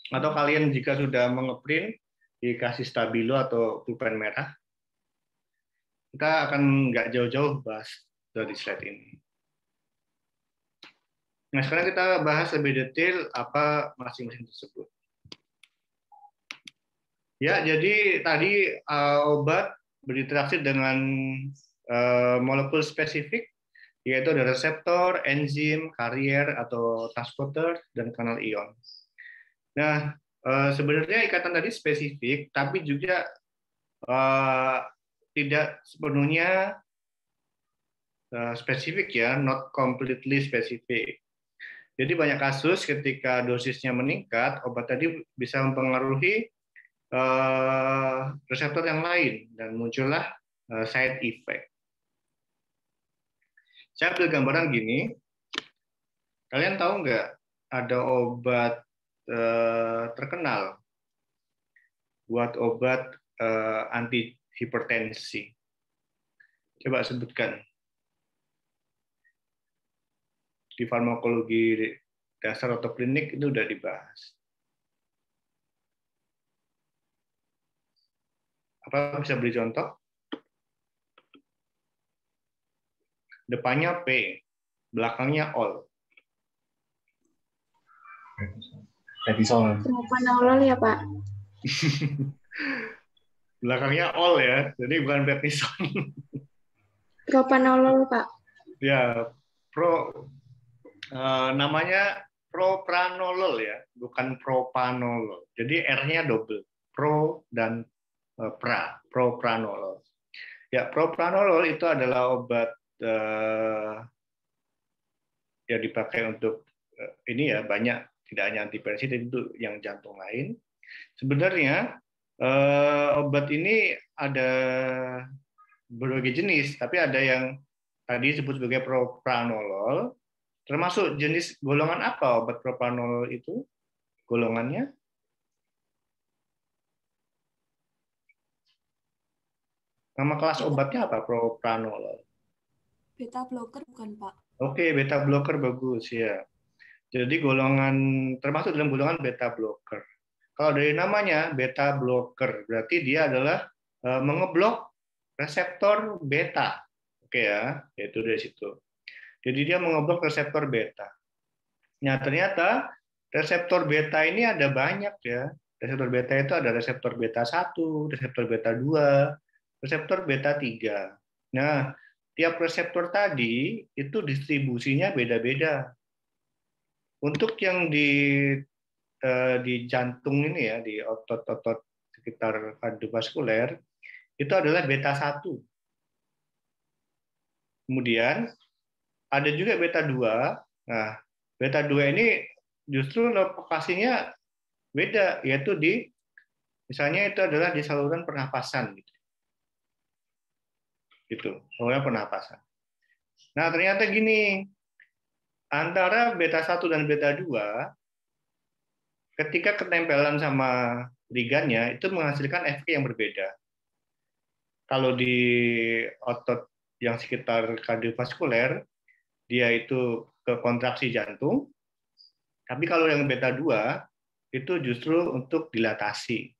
Atau kalian jika sudah mengeprint, dikasih stabilo atau pulpen merah, kita akan nggak jauh-jauh bahas dari slide ini. Nah, sekarang kita bahas lebih detail apa masing-masing tersebut. Ya, jadi tadi obat berinteraksi dengan molekul spesifik, yaitu ada reseptor, enzim, karier atau transporter, dan kanal ion. Nah, sebenarnya ikatan tadi spesifik, tapi juga tidak sepenuhnya spesifik ya, not completely specific. Jadi banyak kasus ketika dosisnya meningkat, obat tadi bisa mempengaruhi reseptor yang lain dan muncullah side effect. Saya ambil gambaran gini, kalian tahu nggak ada obat terkenal buat obat anti hipertensi? Coba sebutkan. Di farmakologi dasar atau klinik itu udah dibahas. Apa bisa beri contoh? Depannya P, belakangnya all. Prednisone. Propanolol ya, Pak. Belakangnya all ya, jadi bukan prednisone. Propanolol, Pak. Ya, namanya propranolol ya, bukan propanolol. Jadi R-nya double, pro dan propranolol. Ya, propranolol itu adalah obat yang dipakai untuk ini ya, banyak, tidak hanya antihipertensi, tapi itu yang jantung lain. Sebenarnya obat ini ada berbagai jenis, tapi ada yang tadi disebut sebagai propranolol. Termasuk jenis golongan apa obat propranolol itu? Golongannya? Nama kelas obatnya apa propranolol? Beta blocker bukan, Pak? Oke, beta blocker bagus ya. Jadi golongan termasuk dalam golongan beta blocker. Kalau dari namanya beta blocker, berarti dia adalah mengeblok reseptor beta. Oke ya, yaitu dari situ. Jadi dia mengeblok reseptor beta. Nah, ternyata reseptor beta ini ada banyak ya. Reseptor beta itu ada reseptor beta 1, reseptor beta 2, reseptor beta 3. Nah, tiap reseptor tadi itu distribusinya beda-beda. Untuk yang di jantung ini ya, di otot-otot sekitar kardiovaskuler, itu adalah beta 1. Kemudian ada juga beta 2. Nah, beta 2 ini justru lokasinya beda, yaitu di, misalnya itu adalah di saluran pernapasan. Gitu, saluran pernapasan. Nah, ternyata gini, antara beta 1 dan beta 2, ketika ketempelan sama ligannya, itu menghasilkan efek yang berbeda. Kalau di otot yang sekitar kardiovaskuler, dia itu ke kontraksi jantung, tapi kalau yang beta 2, itu justru untuk dilatasi.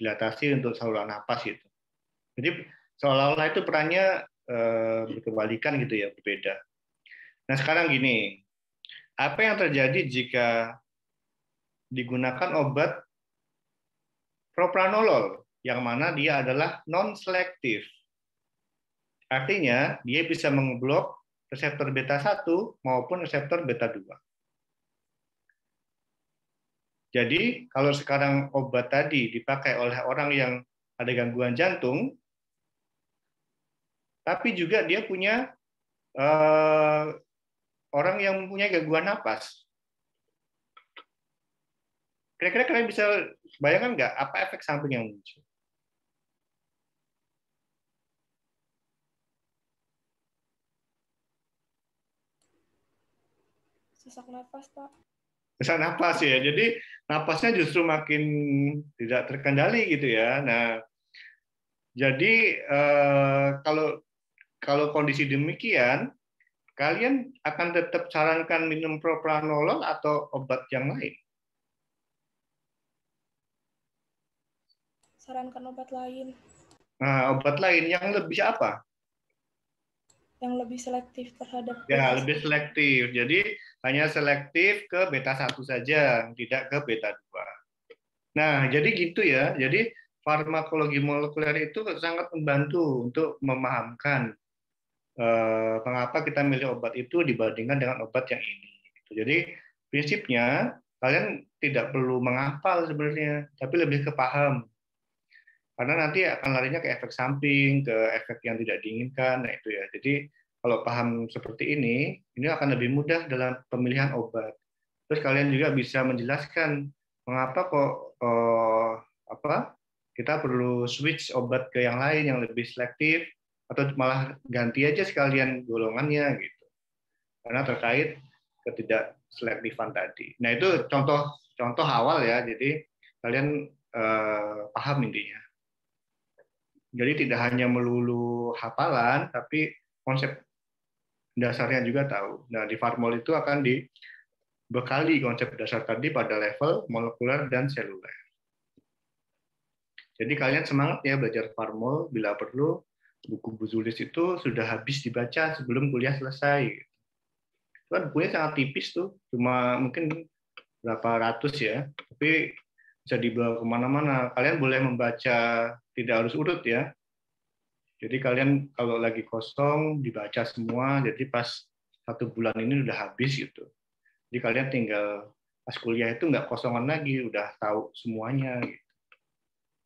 Dilatasi untuk saluran napas itu. Jadi seolah-olah itu perannya berkebalikan gitu ya, berbeda. Nah sekarang gini, apa yang terjadi jika digunakan obat propranolol, yang mana dia adalah non-selektif. Artinya dia bisa mengeblok reseptor beta 1 maupun reseptor beta 2. Jadi kalau sekarang obat tadi dipakai oleh orang yang ada gangguan jantung, tapi juga dia punya orang yang mempunyai gangguan napas. Kira-kira kalian bisa bayangkan nggak apa efek samping yang muncul? Sesak napas, Pak. Sesak napas ya. Jadi napasnya justru makin tidak terkendali gitu ya. Nah, jadi kalau kondisi demikian, kalian akan tetap sarankan minum propranolol atau obat yang lain? Sarankan obat lain. Nah, obat lain yang lebih apa? Yang lebih selektif terhadap Ya, beta lebih 1. selektif. Jadi hanya selektif ke beta 1 saja, tidak ke beta 2. Nah, jadi gitu ya. Jadi farmakologi molekuler itu sangat membantu untuk memahamkan mengapa kita milih obat itu dibandingkan dengan obat yang ini. Jadi prinsipnya kalian tidak perlu menghafal sebenarnya, tapi lebih ke paham. Karena nanti akan larinya ke efek samping, ke efek yang tidak diinginkan. Nah itu ya. Jadi kalau paham seperti ini akan lebih mudah dalam pemilihan obat. Terus kalian juga bisa menjelaskan mengapa kok kita perlu switch obat ke yang lain yang lebih selektif, atau malah ganti aja sekalian golongannya gitu. Karena terkait ketidakselektifan tadi. Nah itu contoh awal ya. Jadi kalian paham intinya. Jadi tidak hanya melulu hafalan, tapi konsep dasarnya juga tahu. Nah, di Farmol itu akan dibekali konsep dasar tadi pada level molekuler dan seluler. Jadi kalian semangat ya belajar Farmol, bila perlu buku Buzulis itu sudah habis dibaca sebelum kuliah selesai. Kan bukunya sangat tipis tuh, cuma mungkin berapa ratus ya, tapi bisa dibawa kemana-mana. Kalian boleh membaca, tidak harus urut ya. Jadi kalian kalau lagi kosong dibaca semua, jadi pas 1 bulan ini udah habis gitu. Jadi kalian tinggal pas kuliah itu nggak kosongan lagi, udah tahu semuanya. Gitu.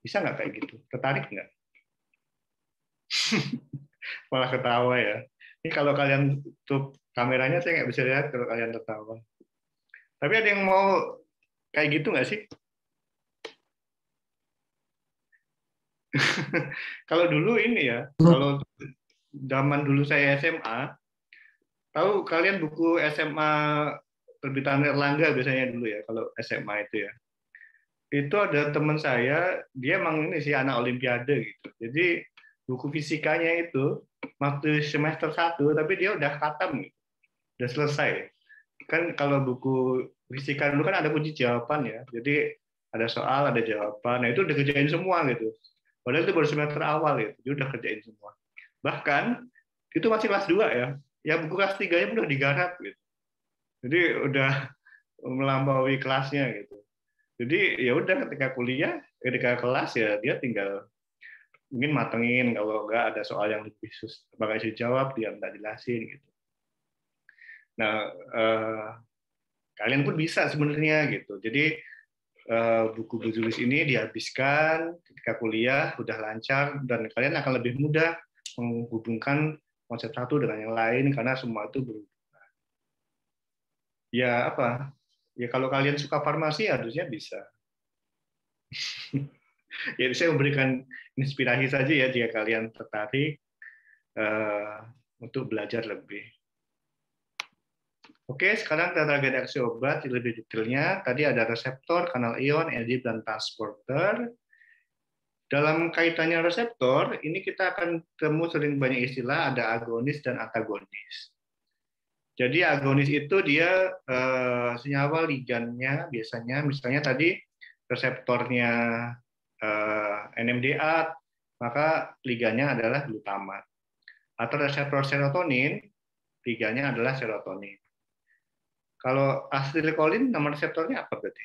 Bisa nggak kayak gitu? Tertarik nggak? Malah ketawa ya. Ini kalau kalian tutup kameranya saya nggak bisa lihat kalau kalian tertawa. Tapi ada yang mau kayak gitu nggak sih? Kalau dulu ini ya, kalau zaman dulu saya SMA, tahu kalian buku SMA terbitan Erlangga biasanya dulu ya, kalau SMA itu ya. Itu ada teman saya, dia emang ini sih anak Olimpiade gitu. Jadi buku fisikanya itu waktu semester 1, tapi dia udah khatam, gitu. Udah selesai. Kan kalau buku fisika dulu kan ada kunci jawaban ya, jadi ada soal, ada jawaban. Nah itu udah kerjain semua gitu. Padahal itu baru semester awal gitu, dia udah kerjain semua. Bahkan itu masih kelas 2 ya, yang buku kelas 3-nya udah digarap gitu. Jadi udah melampaui kelasnya gitu. Jadi ya udah ketika kuliah, ketika kelas ya dia tinggal mungkin matengin, kalau nggak ada soal yang lebih bakal dijawab dia minta jelasin gitu. Nah, kalian pun bisa sebenarnya gitu. Jadi buku bertulis ini dihabiskan ketika kuliah udah lancar dan kalian akan lebih mudah menghubungkan konsep satu dengan yang lain karena semua itu berhubungan. Ya apa? Ya kalau kalian suka farmasi harusnya bisa. Ya saya memberikan inspirasi saja ya jika kalian tertarik untuk belajar lebih. Oke, sekarang kita target reaksi obat lebih detailnya. Tadi ada reseptor, kanal ion, enzim, dan transporter. Dalam kaitannya reseptor, ini kita akan temu sering banyak istilah, ada agonis dan antagonis. Jadi agonis itu dia senyawa ligannya biasanya, misalnya tadi reseptornya NMDA, maka ligannya adalah glutamat. Atau reseptor serotonin, ligannya adalah serotonin. Kalau asetilkolin, nama reseptornya apa berarti?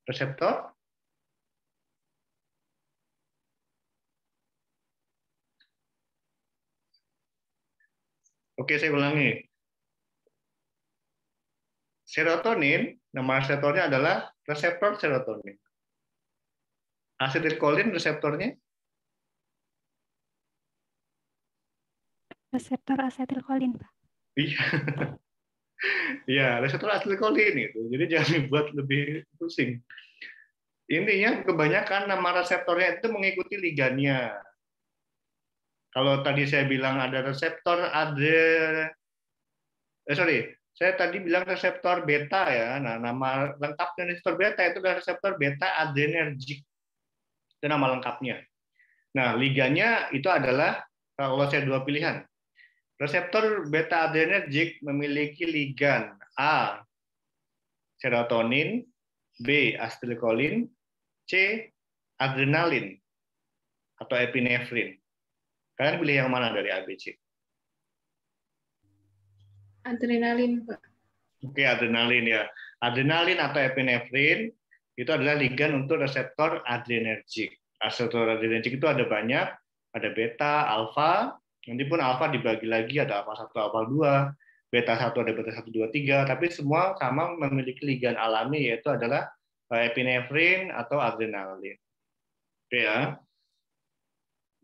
Reseptor? Oke, saya ulangi. Serotonin, nama reseptornya adalah reseptor serotonin. Asetilkolin reseptornya? Reseptor asetilkolin, Pak. Iya. Ya, reseptor asetilkolin itu. Jadi jangan dibuat lebih pusing. Intinya kebanyakan nama reseptornya itu mengikuti ligannya. Kalau tadi saya bilang ada reseptor, saya tadi bilang reseptor beta ya. Nah, nama lengkapnya reseptor beta itu adalah reseptor beta adrenergic. Itu nama lengkapnya. Nah, ligannya itu adalah kalau saya dua pilihan. Reseptor beta adrenergic memiliki ligan A, serotonin, B, asetilkolin, C, adrenalin atau epinefrin. Kalian pilih yang mana dari A, B, C? Adrenalin, Pak. Oke, adrenalin ya. Adrenalin atau epinefrin itu adalah ligan untuk reseptor adrenergic. Reseptor adrenergic itu ada banyak, ada beta, alfa. Nanti pun alfa dibagi lagi, ada alfa 1, alfa 2, beta 1 ada beta 1, 2, 3, tapi semua sama memiliki ligan alami, yaitu adalah epinefrin atau adrenalin. Oke ya.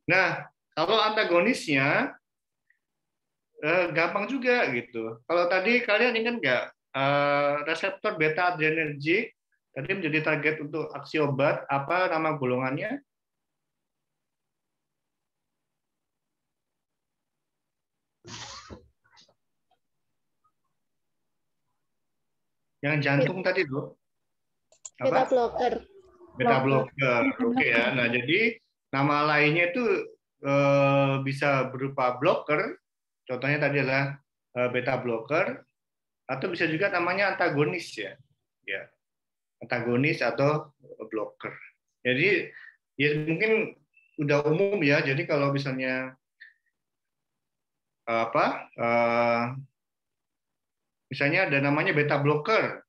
Nah, kalau antagonisnya gampang juga gitu. Kalau tadi kalian ingat nggak reseptor beta adrenergic tadi menjadi target untuk aksi obat, apa nama golongannya? Yang jantung tadi loh. Beta blocker. Beta blocker. Oke ya. Nah, jadi nama lainnya itu bisa berupa blocker. Contohnya tadi adalah beta blocker atau bisa juga namanya antagonis ya. Ya. Antagonis atau blocker. Jadi ya mungkin udah umum ya. Jadi kalau misalnya misalnya ada namanya beta blocker.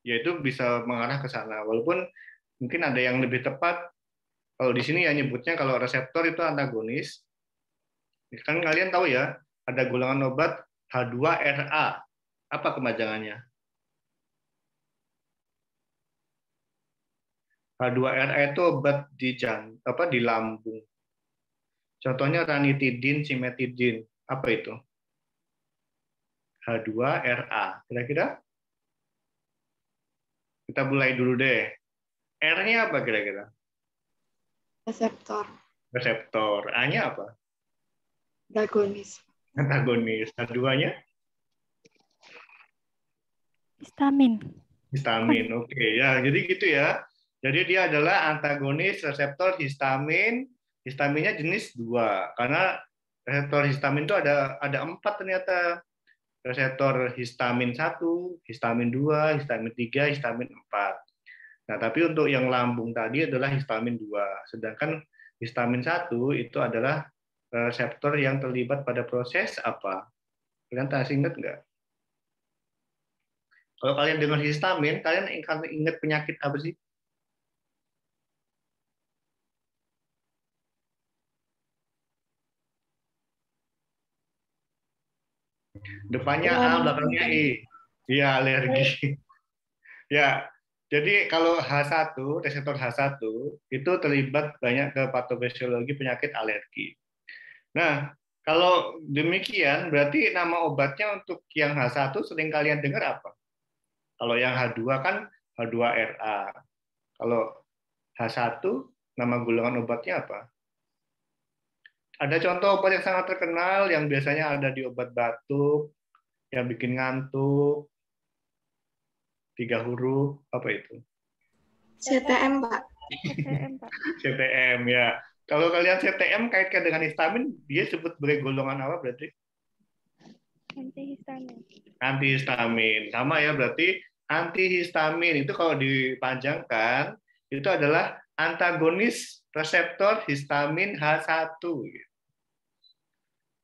yaitu bisa mengarah ke sana. Walaupun mungkin ada yang lebih tepat, kalau di sini ya nyebutnya kalau reseptor itu antagonis. Kan kalian tahu ya, ada golongan obat H2RA. Apa kemajangannya? H2RA itu obat di lambung. Contohnya ranitidin, cimetidin. Apa itu? H2RA. Kira-kira? Kita mulai dulu deh. R-nya apa kira-kira? Reseptor. Reseptor. A-nya apa? Antagonis. Antagonis. H2-nya? Histamin. Histamin. Oke, ya. Jadi gitu ya. Jadi dia adalah antagonis reseptor histamin. Histaminnya jenis 2. Karena reseptor histamin itu ada 4 ternyata. Reseptor histamin 1, histamin 2, histamin 3, histamin 4. Nah, tapi untuk yang lambung tadi adalah histamin 2. Sedangkan histamin 1 itu adalah reseptor yang terlibat pada proses apa? Kalian masih ingat nggak? Kalau kalian dengar histamin, kalian ingat penyakit apa sih? Depannya A, belakangnya E. Iya, alergi. Ya, jadi kalau H1, reseptor H1 itu terlibat banyak ke patofisiologi penyakit alergi. Nah, kalau demikian berarti nama obatnya untuk yang H1 sering kalian dengar apa? Kalau yang H2 kan H2RA. Kalau H1 nama golongan obatnya apa? Ada contoh obat yang sangat terkenal yang biasanya ada di obat batuk, yang bikin ngantuk, 3 huruf, apa itu? CTM, Pak. CTM, Pak. CTM, ya. Kalau kalian CTM kaitkan dengan histamin, dia sebut sebagai golongan apa berarti? Antihistamin. Antihistamin. Sama ya, berarti antihistamin itu kalau dipanjangkan, itu adalah antagonis reseptor histamin H1.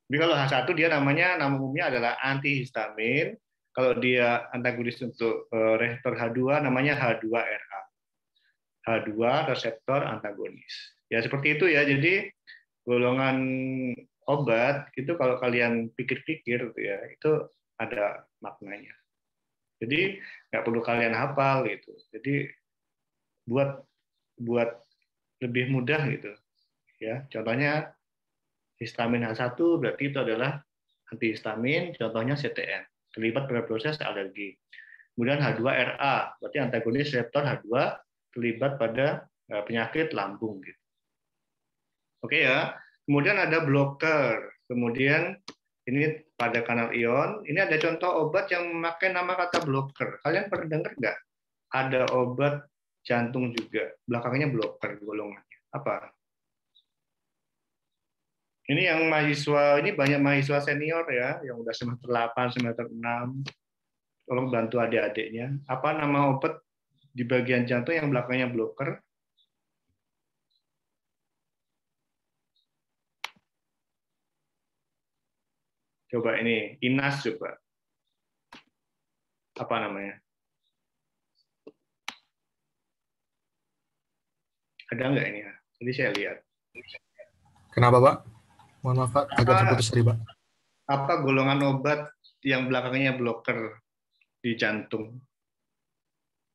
Jadi kalau H1 dia nama umumnya adalah antihistamin. Kalau dia antagonis untuk reseptor H2 namanya H2RA. H2 reseptor antagonis. Ya seperti itu ya. Jadi golongan obat itu kalau kalian pikir-pikir ya itu ada maknanya. Jadi nggak perlu kalian hafal gitu. Jadi buat lebih mudah gitu. Ya, contohnya histamin H1 berarti itu adalah antihistamin, contohnya CTM, terlibat pada proses alergi. Kemudian H2RA, berarti antagonis reseptor H2 terlibat pada penyakit lambung. Gitu. Oke ya. Kemudian ada blocker. Kemudian ini pada kanal ion. Ini ada contoh obat yang memakai nama kata blocker. Kalian pernah dengar nggak? Ada obat jantung juga. Belakangnya blocker golongannya. Apa? Ini yang mahasiswa, ini banyak mahasiswa senior ya, yang udah semester 8, semester 6. Tolong bantu adik-adiknya. Apa nama obat di bagian jantung yang belakangnya blocker? Coba ini, Inas coba. Apa namanya? Ada nggak ini ya? Jadi saya lihat. Kenapa, Pak? Mohon maaf, Pak. Agak terputus tadi, Pak. Apa golongan obat yang belakangnya blocker di jantung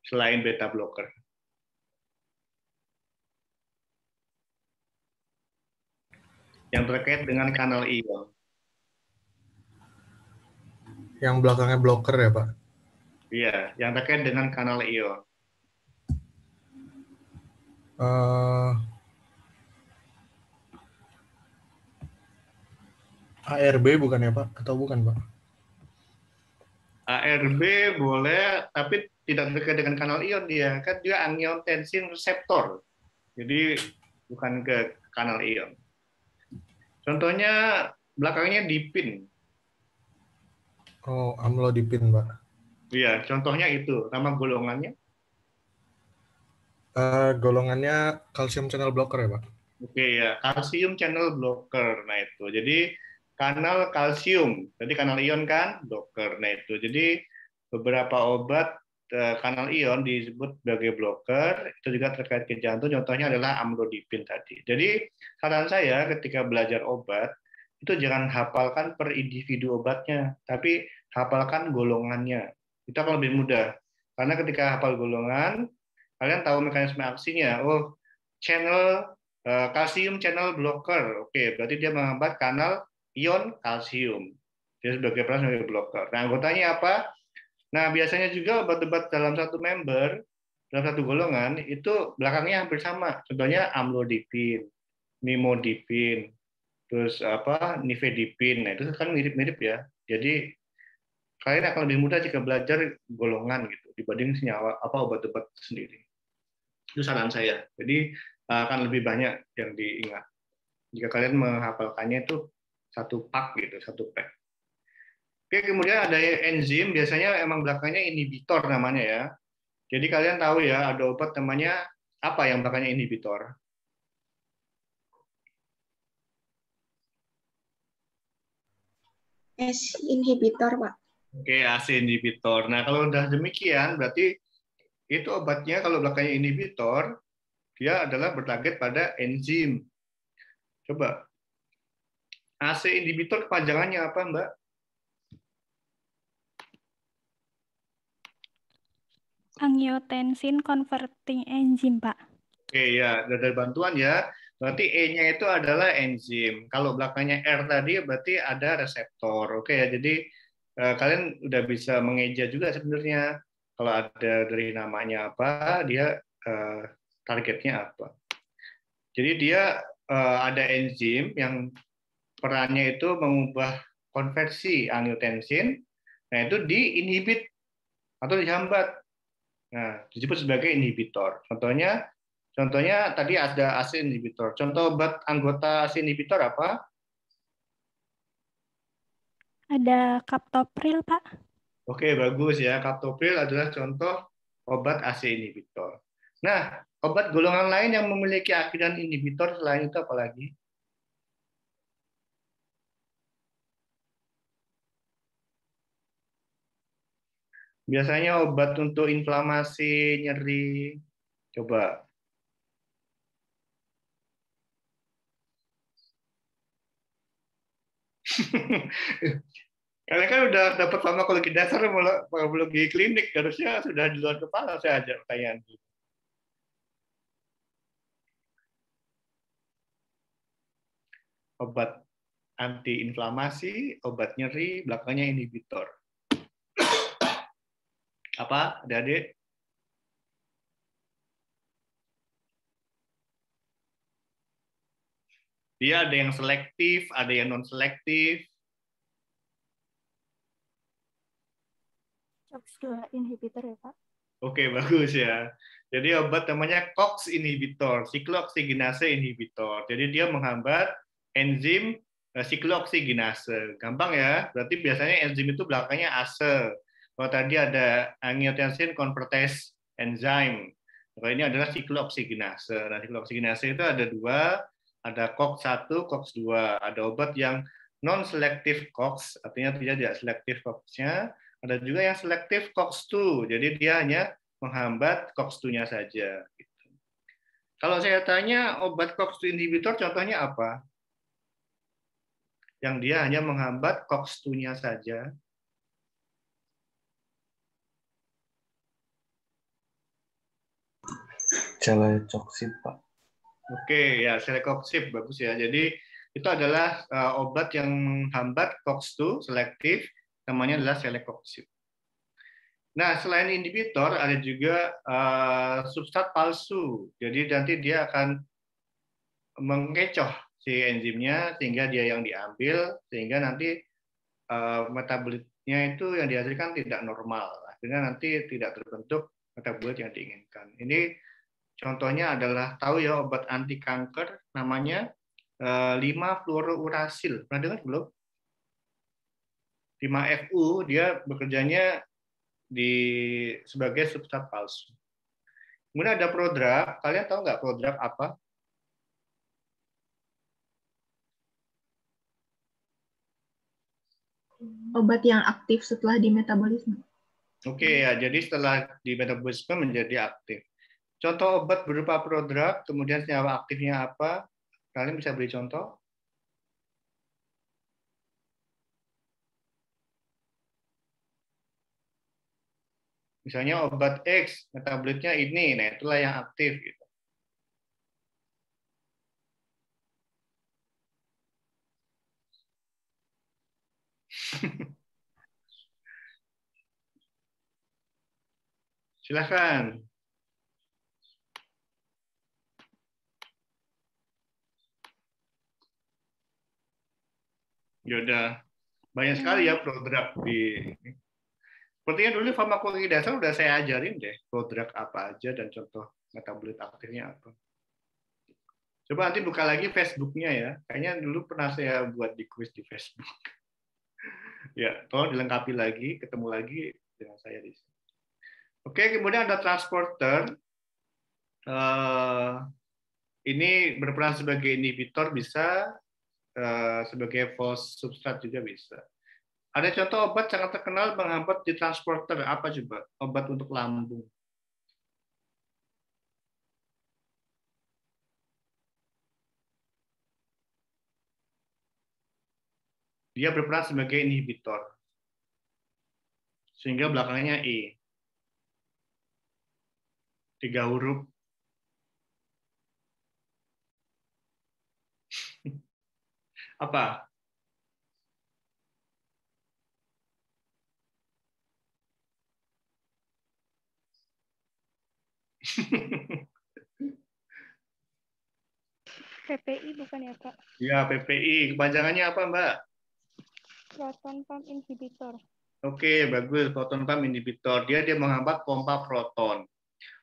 selain beta blocker? Yang terkait dengan kanal ion. Yang belakangnya blocker ya, Pak? Iya, yang terkait dengan kanal ion. ARB bukan ya, Pak? Atau bukan, Pak? ARB boleh, tapi tidak terkait dengan kanal ion dia. Kan dia angiotensin reseptor. Jadi bukan ke kanal ion. Contohnya belakangnya dipin. Oh, amlodipin, Pak. Iya, contohnya itu. Nama golongannya? Golongannya calcium channel blocker ya, Pak? Oke ya, calcium channel blocker. Nah itu. Jadi kanal kalsium. Jadi kanal ion kan blocker. Nah itu. Jadi beberapa obat kanal ion disebut sebagai blocker, itu juga terkait ke jantung, contohnya adalah amlodipin tadi. Jadi saran saya ketika belajar obat, itu jangan hafalkan per individu obatnya, tapi hafalkan golongannya. Itu akan lebih mudah. Karena ketika hafal golongan, kalian tahu mekanisme aksinya. Oh, channel kalsium channel blocker. Oke, berarti dia menghambat kanal ion kalsium. Dia sebagai peran sebagai blocker. Nah, anggotanya apa? Nah, biasanya juga obat-obat dalam satu member, dalam satu golongan, itu belakangnya hampir sama. Contohnya amlodipin, nimodipin, terus nifedipin. Nah, itu kan mirip-mirip ya. Jadi kalian akan lebih mudah jika belajar golongan gitu dibanding senyawa obat-obat sendiri. Itu saran saya. Jadi akan lebih banyak yang diingat. Jika kalian menghafalkannya itu satu pak gitu, satu pack. Oke, kemudian ada enzim, biasanya emang belakangnya inhibitor namanya ya. Jadi kalian tahu ya, ada obat namanya apa yang belakangnya inhibitor? ACE inhibitor, Pak. Oke, ACE inhibitor. Nah, kalau udah demikian, berarti itu obatnya kalau belakangnya inhibitor, dia adalah bertarget pada enzim. Coba, ACE inhibitor kepanjangannya apa, Mbak? Angiotensin converting enzyme, Pak. Oke, ya, dari bantuan ya. Berarti E-nya itu adalah enzim. Kalau belakangnya R tadi berarti ada reseptor. Oke ya, jadi kalian udah bisa mengeja juga sebenarnya. Kalau ada dari namanya apa, dia targetnya apa. Jadi dia ada enzim yang perannya itu mengubah konversi angiotensin, nah itu diinhibit atau dihambat. Nah, disebut sebagai inhibitor. Contohnya tadi ada ACE inhibitor. Contoh obat anggota ACE inhibitor apa? Ada captopril, Pak. Oke, bagus ya. Captopril adalah contoh obat ACE inhibitor. Nah, obat golongan lain yang memiliki aktivitas inhibitor selain itu apa lagi? Biasanya obat untuk inflamasi, nyeri. Coba. Kalian kan udah dapat farmakologi dasar farmakologi klinik, harusnya sudah di luar kepala saya aja pertanyaan. Obat antiinflamasi, obat nyeri, belakangnya inhibitor. Apa, adik-adik? Dia ada yang selektif, ada yang non-selektif. COX-2 inhibitor ya, Pak? Oke, bagus ya. Jadi obat namanya COX inhibitor, siklooksiggenase inhibitor. Jadi dia menghambat enzim siklooksiggenase. Gampang ya. Berarti biasanya enzim itu belakangnya ACE. Kalau tadi ada angiotensin convertase enzyme. Kalau ini adalah siklooksiggenase. Nah, siklooksiggenase itu ada dua, ada COX-1, COX-2. Ada obat yang non-selective COX, artinya tidak selektif COX-nya. Ada juga yang selektif COX-2, jadi dia hanya menghambat COX-2-nya saja. Kalau saya tanya obat COX-2 inhibitor, contohnya apa? Yang dia hanya menghambat COX-2-nya saja. Celecoxib, Pak. Oke, ya celecoxib bagus ya. Jadi itu adalah obat yang menghambat COX-2 selektif, namanya adalah celecoxib. Nah, selain inhibitor ada juga substrat palsu. Jadi nanti dia akan mengecoh si enzimnya sehingga dia yang diambil, sehingga nanti metabolitnya itu yang dihasilkan tidak normal. Akhirnya nanti tidak terbentuk metabolit yang diinginkan. Ini contohnya adalah tahu ya obat anti kanker namanya 5-fluorourasil. Pernah dengar belum? 5-FU dia bekerjanya sebagai substrat palsu. Kemudian ada prodrug. Kalian tahu nggak prodrug apa? Obat yang aktif setelah dimetabolisme. Oke ya, jadi setelah di metabolisme menjadi aktif. Contoh obat berupa prodrug, kemudian senyawa aktifnya apa? Kalian bisa beri contoh? Misalnya obat X, metabolitnya ini, nah itulah yang aktif. Gitu. Silakan. Ya udah, banyak sekali ya prodrug di. Sepertinya dulu farmakologi dasar udah saya ajarin deh prodrug apa aja dan contoh metabolit aktifnya apa. Coba nanti buka lagi Facebooknya ya. Kayaknya dulu pernah saya buat di quiz di Facebook. Ya, tolong dilengkapi lagi, ketemu lagi dengan saya di sini. Oke, kemudian ada transporter. Ini berperan sebagai inhibitor bisa, sebagai false substrate juga bisa. Ada contoh obat sangat terkenal menghambat di transporter. Apa coba? Obat untuk lambung. Dia berperan sebagai inhibitor. Sehingga belakangnya E. 3 huruf. Apa? PPI bukan ya, Pak? Ya, PPI. Kepanjangannya apa, Mbak? Proton pump inhibitor. Oke, bagus. Proton pump inhibitor. Dia menghambat pompa proton.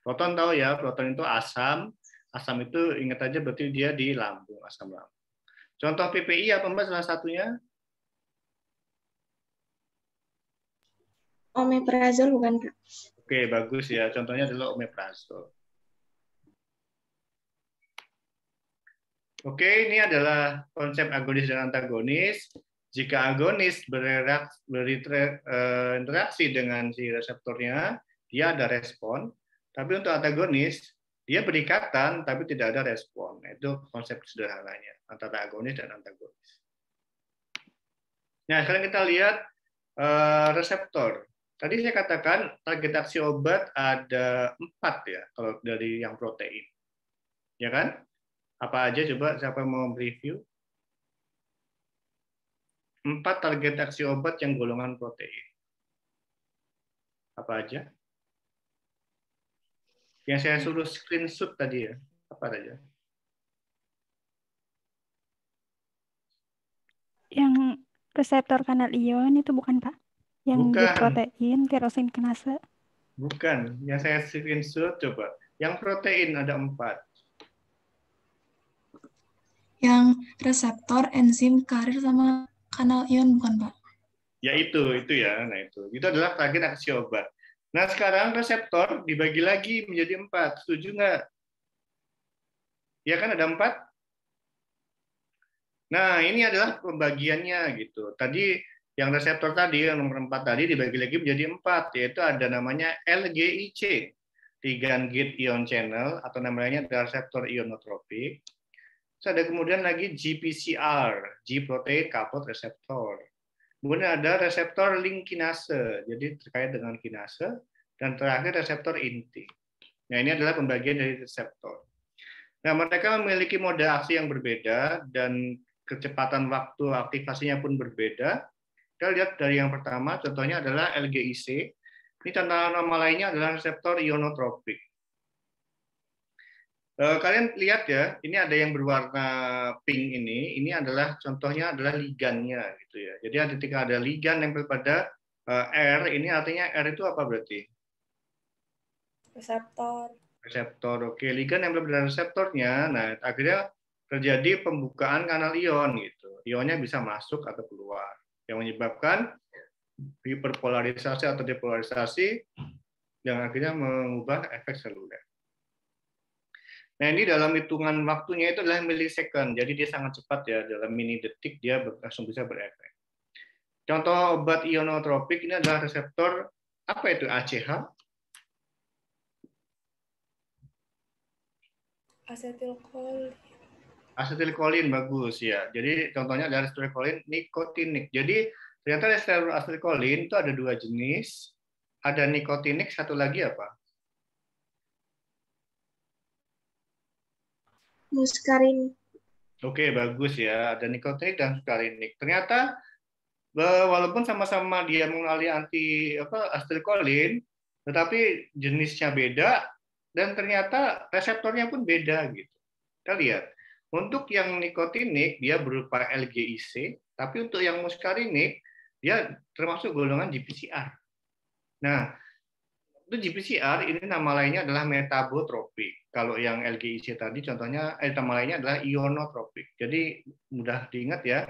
Proton tahu ya, proton itu asam. Asam itu ingat aja berarti dia di lambung, asam lambung. Contoh PPI apa, Mbak, salah satunya? Omeprazol bukan, Kak? Oke, bagus ya. Contohnya adalah omeprazol. Oke, ini adalah konsep agonis dan antagonis. Jika agonis berinteraksi dengan si reseptornya, dia ada respon. Tapi untuk antagonis, dia berikatan tapi tidak ada respon. Itu konsep sederhananya antara agonis dan antagonis. Nah, sekarang kita lihat reseptor. Tadi saya katakan target aksi obat ada 4 ya, kalau dari yang protein. Ya kan? Apa aja coba siapa mau review? 4 target aksi obat yang golongan protein. Apa aja? Yang saya suruh screenshot tadi ya. Apa aja? Yang reseptor kanal ion itu bukan, Pak? Yang Bukan. di protein, tirosin kinase. Bukan. Yang saya screenshot coba. Yang protein ada 4. Yang reseptor, enzim, karir, sama kanal ion bukan, Pak? Ya itu ya. Nah itu adalah target aksi obat. Nah sekarang reseptor dibagi lagi menjadi 4. Setuju nggak? Ya kan ada 4? Nah ini adalah pembagiannya gitu. Tadi yang reseptor tadi yang nomor 4 tadi dibagi lagi menjadi 4, yaitu ada namanya LGIC, ligand gate ion channel, atau namanya adalah reseptor ionotropik. Terus ada kemudian lagi GPCR, G protein coupled receptor. Kemudian ada reseptor link kinase, jadi terkait dengan kinase, dan terakhir reseptor inti. Nah ini adalah pembagian dari reseptor. Nah mereka memiliki mode aksi yang berbeda dan kecepatan waktu aktivasinya pun berbeda. Kita lihat dari yang pertama, contohnya adalah LGIC. Ini tanda nama lainnya adalah reseptor ionotropik. Kalian lihat ya, ini ada yang berwarna pink ini adalah contohnya adalah ligannya gitu ya. Jadi ketika ada ligan yang pada R, ini artinya R itu apa berarti? Reseptor. Reseptor, oke. Ligan yang pada reseptornya, nah akhirnya terjadi pembukaan kanal ion gitu. Ionnya bisa masuk atau keluar, yang menyebabkan hiperpolarisasi atau depolarisasi yang akhirnya mengubah efek seluler. Nah ini dalam hitungan waktunya itu adalah milisecond, jadi dia sangat cepat ya, dalam mini detik dia langsung bisa berefek. Contoh obat ionotropik ini adalah reseptor Apa itu ACH? Asetilkolin. Asetilkolin, bagus ya. Jadi contohnya adalah asetilkolin nikotinik. Jadi ternyata asetilkolin itu ada 2 jenis. Ada nikotinik, satu lagi apa? Muskarinik. Oke, bagus ya. Ada nikotinik dan muskarinik. Ternyata walaupun sama-sama dia mengenali asetilkolin, tetapi jenisnya beda dan ternyata reseptornya pun beda gitu. Kita lihat, untuk yang nikotinik dia berupa LGIC, tapi untuk yang muskarinik dia termasuk golongan GPCR. Nah, itu GPCR ini nama lainnya adalah metabotropik. Kalau yang LGIC tadi contohnya nama lainnya adalah ionotropik. Jadi mudah diingat ya.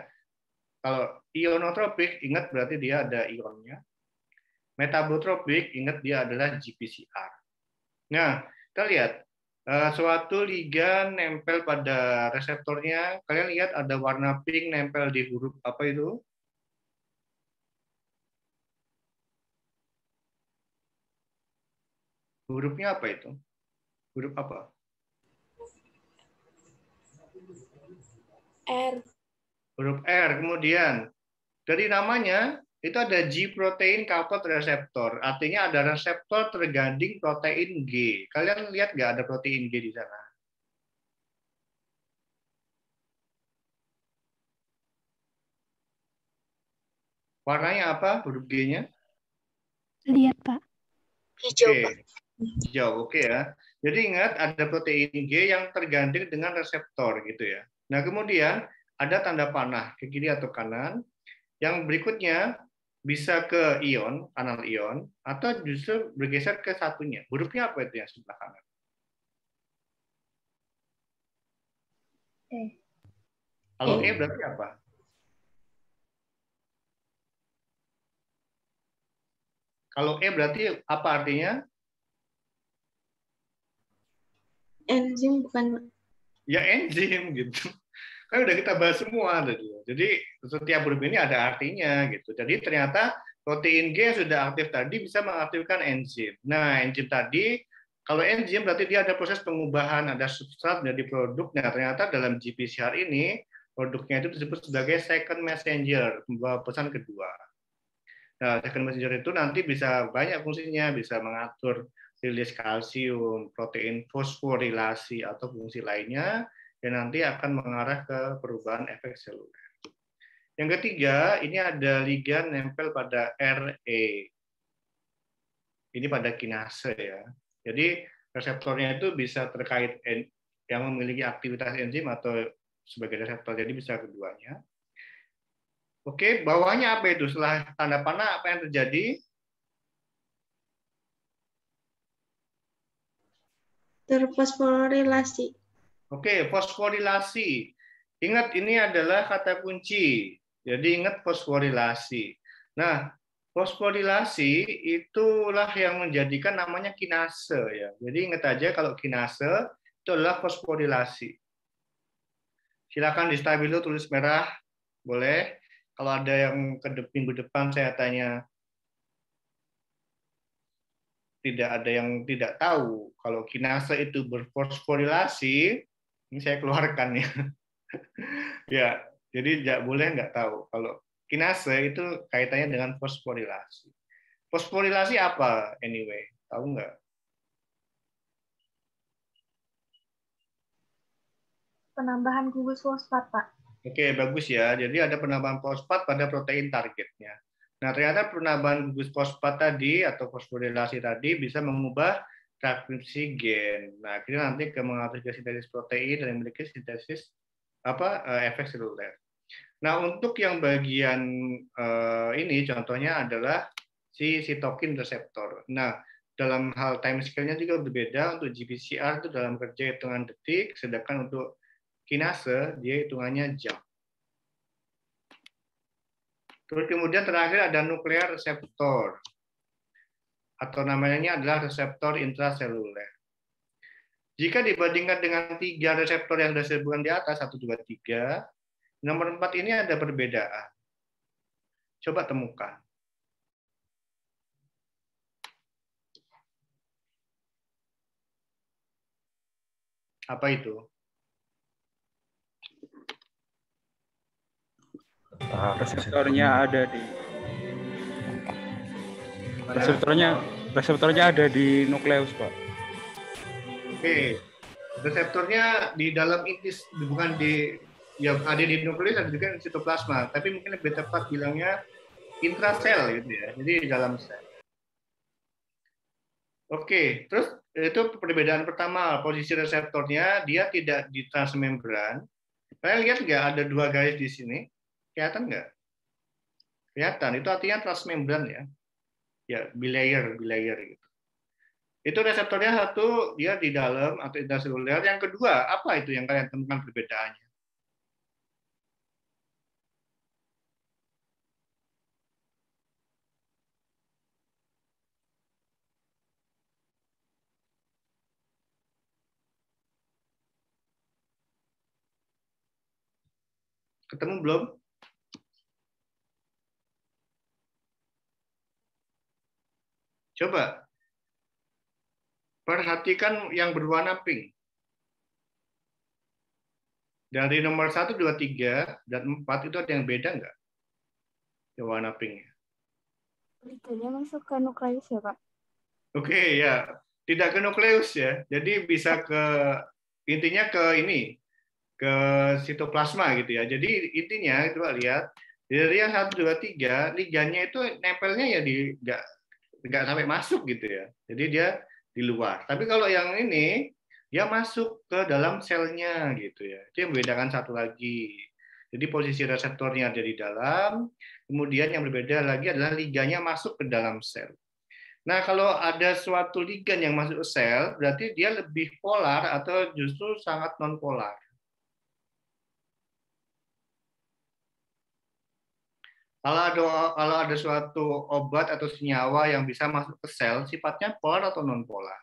Kalau ionotropik ingat berarti dia ada ionnya. Metabotropik ingat dia adalah GPCR. Nah, kita lihat suatu ligan nempel pada reseptornya. Kalian lihat ada warna pink nempel di huruf apa itu? Hurufnya apa itu? Huruf apa? R. Huruf R. Kemudian dari namanya itu ada G protein coupled reseptor. Artinya ada reseptor terganding protein G. Kalian lihat nggak ada protein G di sana? Warnanya apa huruf G-nya? Lihat, Pak. Hijau, Oke. Pak. Hijau, oke ya. Jadi ingat ada protein G yang terganding dengan reseptor gitu ya. Nah, kemudian ada tanda panah ke kiri atau kanan. Yang berikutnya bisa ke ion, kanal ion, atau justru bergeser ke satunya. Hurufnya apa itu yang sebelah kanan? Kalau E berarti apa? Kalau E berarti apa artinya? Enzim bukan. Ya enzim gitu. Kan udah kita bahas semua tadi. Jadi setiap huruf ini ada artinya gitu. Jadi ternyata protein G yang sudah aktif tadi bisa mengaktifkan enzim. Nah, enzim tadi kalau enzim berarti dia ada proses pengubahan, ada substrat menjadi produk. Nah, ternyata dalam GPCR ini produknya itu disebut sebagai second messenger, pembawa pesan kedua. Nah, second messenger itu nanti bisa banyak fungsinya, bisa mengatur rilis kalsium, protein fosforilasi atau fungsi lainnya yang nanti akan mengarah ke perubahan efek seluler. Yang ketiga, ini ada ligan nempel pada RE. Ini pada kinase ya. Jadi reseptornya itu bisa terkait yang memiliki aktivitas enzim atau sebagai reseptor. Jadi bisa keduanya. Oke, bawahnya apa itu? Setelah tanda panah apa yang terjadi? Terfosforilasi. Oke, fosforilasi. Ingat ini adalah kata kunci. Jadi ingat fosforilasi. Nah, fosforilasi itulah yang menjadikan namanya kinase ya. Jadi ingat aja kalau kinase itu adalah fosforilasi. Silakan di stabilo tulis merah, boleh. Kalau ada yang minggu depan saya tanya tidak ada yang tidak tahu kalau kinase itu berfosforilasi, ini saya keluarkan ya. Ya, jadi boleh nggak tahu kalau kinase itu kaitannya dengan fosforilasi. Fosforilasi apa anyway? Tahu nggak? Penambahan gugus fosfat, Pak. Oke, bagus ya. Jadi ada penambahan fosfat pada protein targetnya. Nah, ternyata penambahan gugus fosfat tadi atau fosforilasi tadi bisa mengubah transkripsi gen. Nah, akhirnya nanti ke mengatur sintesis protein dan memiliki sintesis efek seluler. Nah, untuk yang bagian ini contohnya adalah si sitokin reseptor. Nah, dalam hal time scale-nya juga berbeda. Untuk GPCR itu dalam kerja hitungan detik, sedangkan untuk kinase dia hitungannya jam. Terus kemudian terakhir ada nuklear reseptor atau namanya adalah reseptor intraseluler. Jika dibandingkan dengan 3 reseptor yang sudah disebutkan di atas 1, 2, 3, nomor 4 ini ada perbedaan. Coba temukan. Apa itu? Reseptornya ada di reseptornya ada di nukleus, Pak. Oke, reseptornya di dalam intis, bukan di, ya ada di nukleus, ada juga di sitoplasma, tapi mungkin lebih tepat bilangnya intrasel gitu ya, jadi di dalam sel. Oke, terus itu perbedaan pertama, posisi reseptornya dia tidak di transmembran. Kalian lihat nggak ada 2 garis di sini? Kelihatan nggak? Kelihatan, itu artinya transmembran ya. Ya, bilayer gitu. Itu reseptornya satu, dia di dalam atau intraseluler. Yang kedua, apa itu yang kalian temukan perbedaannya? Ketemu belum? Coba perhatikan yang berwarna pink. Dari nomor 1, 2, 3, dan 4 itu ada yang beda nggak? Yang warna pink. Liganya masuk ke nukleus ya, Pak? Oke, ya. Tidak ke nukleus ya. Jadi bisa ke, intinya ke ini, ke sitoplasma gitu ya. Jadi intinya, coba lihat, dari yang 1, 2, 3, ligannya itu nempelnya ya di nggak sampai masuk gitu ya. Jadi dia di luar. Tapi kalau yang ini dia masuk ke dalam selnya gitu ya. Itu yang membedakan satu lagi. Jadi posisi reseptornya ada di dalam, kemudian yang berbeda lagi adalah liganya masuk ke dalam sel. Nah, kalau ada suatu ligan yang masuk ke sel, berarti dia lebih polar atau justru sangat non polar. Kalau ada suatu obat atau senyawa yang bisa masuk ke sel, sifatnya polar atau non polar?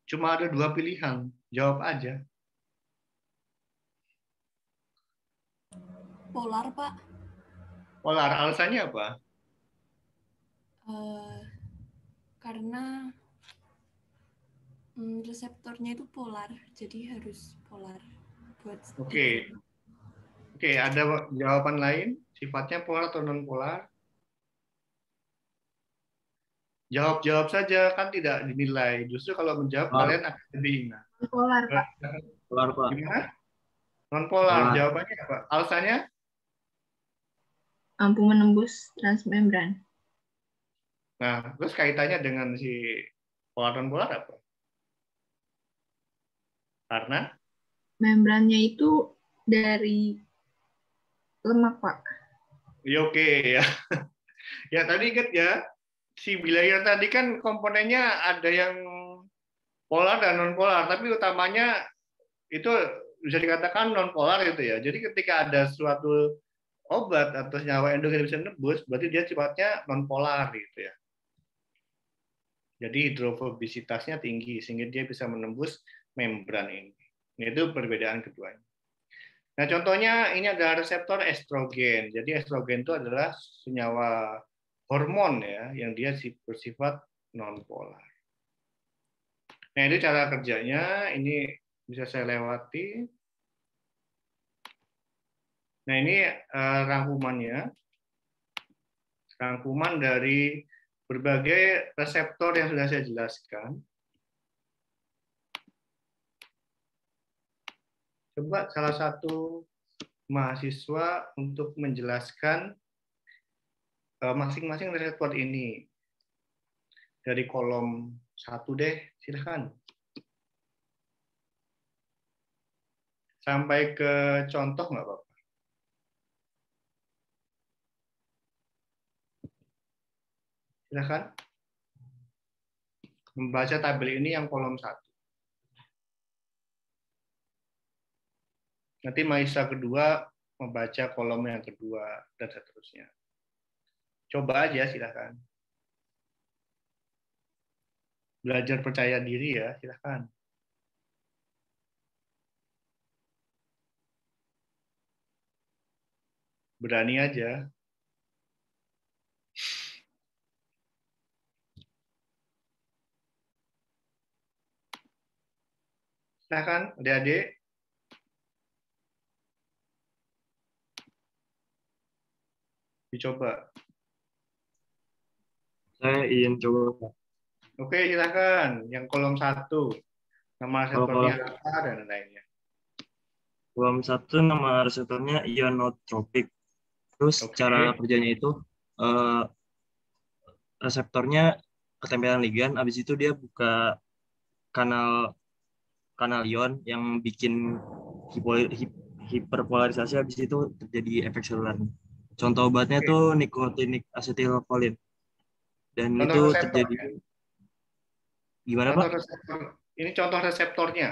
Cuma ada 2 pilihan, jawab aja. Polar, Pak. Polar, alasannya apa? Karena reseptornya itu polar, jadi harus polar buat. Oke, ada jawaban lain? Sifatnya polar atau non polar? Jawab saja, kan tidak dinilai. Justru kalau menjawab kalian akan lebih ingat. Polar, Pak. Polar, Pak. Gimana? Non polar. Jawabannya apa? Alasannya? Mampu menembus transmembran. Nah, terus kaitannya dengan si polar non polar apa? Karena Membrannya itu dari lemak, Pak. ya oke ya. Ya tadi ingat ya, si bilayer tadi kan komponennya ada yang polar dan non polar, tapi utamanya itu bisa dikatakan non polar itu ya. Jadi ketika ada suatu obat atau senyawa endogen bisa nembus, berarti dia sifatnya non polar gitu ya. Jadi hidrofobisitasnya tinggi sehingga dia bisa menembus membran ini. Itu perbedaan keduanya. Nah, contohnya ini adalah reseptor estrogen. Jadi estrogen itu adalah senyawa hormon ya yang dia bersifat non polar. Nah, itu cara kerjanya. Ini bisa saya lewati. Nah, ini rangkumannya. Rangkuman dari berbagai reseptor yang sudah saya jelaskan. Coba salah satu mahasiswa untuk menjelaskan masing-masing reseptor ini. Dari kolom 1 deh, silahkan. Sampai ke contoh nggak apa-apa. Silahkan. Membaca tabel ini yang kolom 1. Nanti mahasiswa kedua membaca kolom yang kedua, dan seterusnya. Coba aja, silahkan. Belajar percaya diri ya, silahkan. Berani aja. Silakan, adik-adik. Dicoba. Saya ingin coba, Pak. Oke, silakan. Yang kolom 1. Nama reseptornya apa dan lainnya. Kolom 1 nama reseptornya ionotropik. Terus cara kerjanya itu reseptornya ketempelan ligan, habis itu dia buka kanal ion yang bikin hiperpolarisasi, habis itu terjadi efek seluler. Contoh obatnya tuh nikotinic asetilkolin. Dan Contoh itu reseptornya. terjadi gimana, Contoh Pak? reseptor. Ini contoh reseptornya.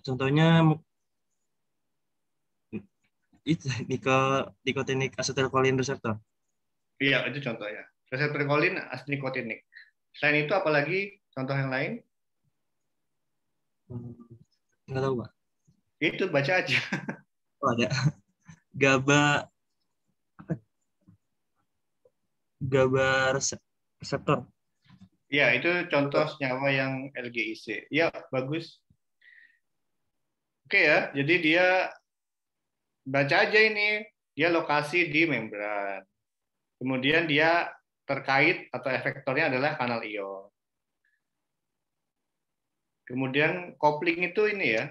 Contohnya itu nikotinic asetilkolin reseptor. Iya, itu contohnya. Reseptor kolin nikotinik. Selain itu apalagi contoh yang lain? Nggak tahu, Pak. Itu baca aja. Oh, ada. GABA reseptor. Ya, itu contoh senyawa yang LGIC. Ya, bagus. Oke ya, jadi dia baca aja ini. Dia lokasi di membran. Kemudian dia terkait atau efektornya adalah kanal ion. Kemudian kopling itu ini ya,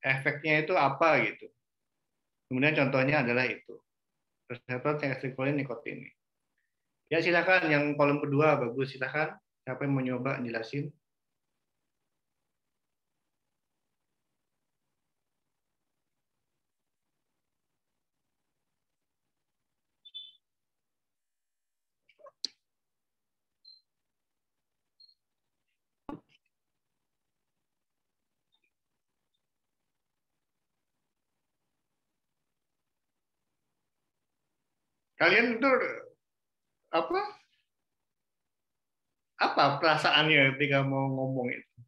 efeknya itu apa gitu. Kemudian contohnya adalah itu. Reseptor asetilkolin nikotinik. Ya silakan yang kolom kedua bagus, silakan. Siapa yang mau nyoba jelasin? Kalian itu apa perasaannya ketika mau ngomong itu?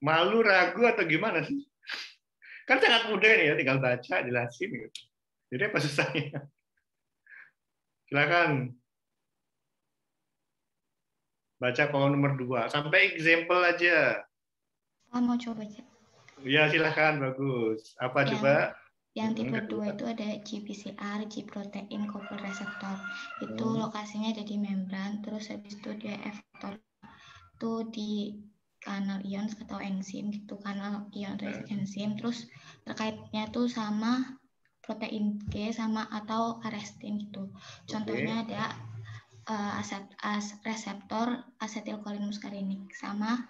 Malu, ragu atau gimana sih? Kan sangat mudah nih ya, tinggal baca, jelasin gitu. Jadi apa susahnya? Silakan. Baca kolom nomor 2 sampai example aja. Saya mau coba aja. Ya silakan, bagus. Apa coba? Yang tipe 2 itu ada GPCR, G-protein coupled receptor. Itu lokasinya ada di membran, terus habis itu dia efektor itu di kanal ion atau enzim gitu, kanal ion atau enzim. Terus terkaitnya tuh sama protein G sama atau arestin gitu. Contohnya ada reseptor asetilkolin muskarinik sama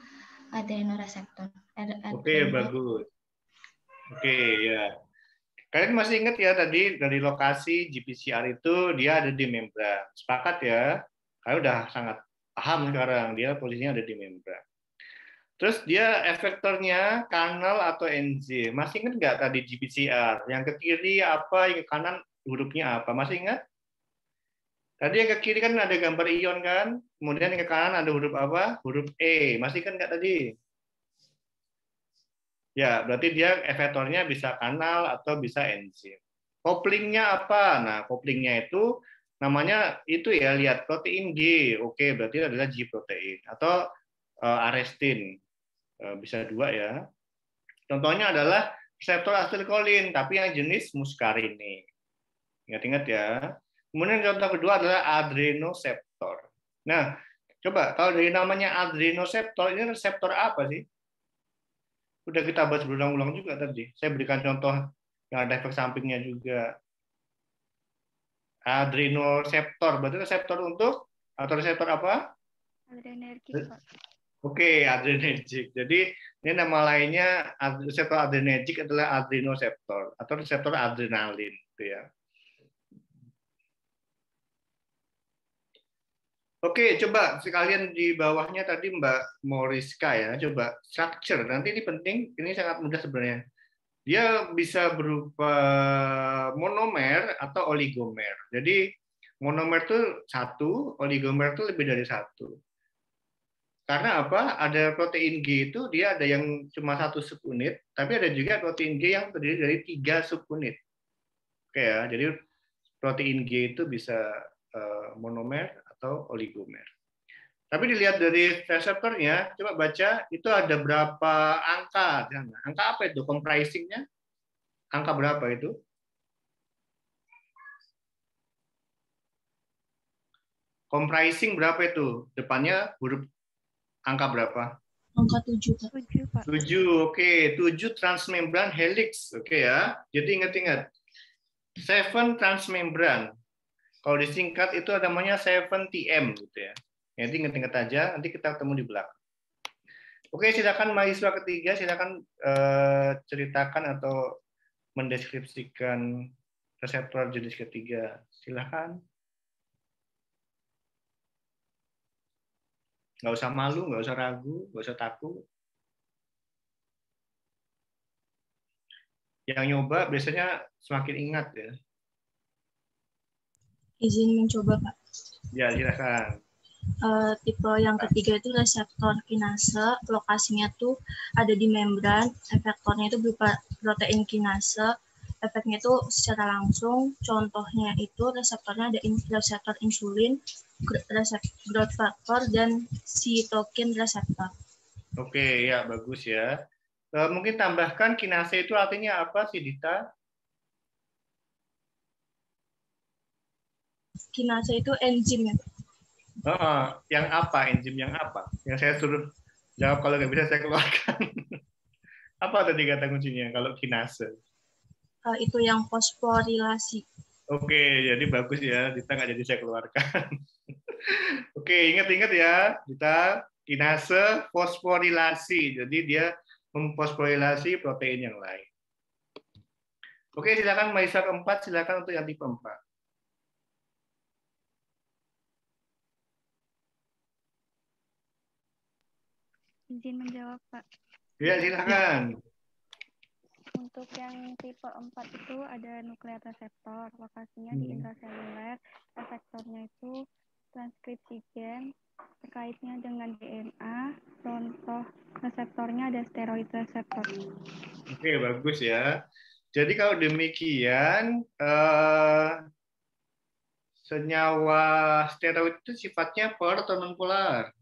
adrenoreseptor. Oke, bagus. Oke, ya. Kalian masih ingat ya tadi dari lokasi GPCR itu dia ada di membran. Sepakat ya? Kalian udah sangat paham sekarang dia posisinya ada di membran. Terus dia efektornya kanal atau enzim. Masih ingat nggak tadi GPCR? Yang ke kiri apa, yang ke kanan hurufnya apa? Masih ingat? Tadi yang ke kiri kan ada gambar ion kan? Kemudian yang ke kanan ada huruf apa? Huruf E. Masih kan nggak tadi? Ya, berarti dia efektornya bisa kanal atau bisa enzim. Koplingnya apa? Nah, koplingnya itu namanya itu ya, lihat protein G. Oke, berarti adalah G protein atau arestin. Bisa 2 ya. Contohnya adalah reseptor asetilkolin, tapi yang jenis muskarinik. Ingat-ingat ya. Kemudian contoh kedua adalah adrenoseptor. Nah, coba kalau dari namanya adrenoseptor, ini reseptor apa sih? Udah kita bahas berulang-ulang juga tadi. Saya berikan contoh yang ada efek sampingnya juga. Adrenoseptor, berarti reseptor untuk atau reseptor apa? Adrenergik, Pak. Oke, adrenergik. Jadi ini nama lainnya reseptor adrenergik adalah adrenoseptor atau reseptor adrenalin, gitu ya. Oke, coba sekalian di bawahnya tadi Mbak Moriska ya, coba structure. Nanti ini penting, ini sangat mudah sebenarnya. Dia bisa berupa monomer atau oligomer. Jadi monomer itu 1, oligomer itu lebih dari 1. Karena apa? Ada protein G itu dia ada yang cuma 1 subunit, tapi ada juga protein G yang terdiri dari 3 subunit. Oke ya, jadi protein G itu bisa monomer atau oligomer. Tapi dilihat dari reseptornya, coba baca itu ada berapa angka. Angka apa itu? Comprising-nya? Angka berapa itu? Comprising berapa itu? Depannya huruf angka berapa? Angka 7, Pak. 7, Pak. 7, oke. 7 transmembran helix, oke ya. Jadi ingat-ingat. 7 transmembran. Kalau disingkat itu namanya 7TM gitu ya. Nanti ingat-ingat aja, nanti kita ketemu di belakang. Oke, silakan mahasiswa ketiga, silakan ceritakan atau mendeskripsikan reseptor jenis ketiga. Silakan. Nggak usah malu, nggak usah ragu, nggak usah takut. Yang nyoba biasanya semakin ingat ya. Izin mencoba, Pak. Ya, silakan. Tipe yang ketiga itu reseptor kinase, lokasinya tuh ada di membran, efektornya itu berupa protein kinase, efeknya itu secara langsung, contohnya itu reseptornya ada reseptor insulin, growth factor, dan sitokin reseptor. Oke, ya bagus ya. Mungkin tambahkan kinase itu artinya apa sih, Dita? Kinase itu enzim ya. Yang apa? Enzim yang apa? Yang saya suruh jawab, kalau nggak bisa saya keluarkan. Apa tadi kata kuncinya kalau kinase? Itu yang fosforilasi. Oke, jadi bagus ya. Dita nggak jadi saya keluarkan. Oke, ingat-ingat ya. Dita, kinase fosforilasi. Jadi dia memfosforilasi protein yang lain. Oke, silakan mahasiswa keempat. Silakan untuk yang tipe 4. Izin menjawab, Pak. Ya, silakan. Untuk yang tipe 4 itu ada nuklear reseptor, lokasinya di intraseluler, efektornya itu transkripsi gen, terkaitnya dengan DNA, contoh reseptornya ada steroid reseptor. Oke, bagus ya. Jadi kalau demikian, senyawa steroid itu sifatnya polar atau non-polar?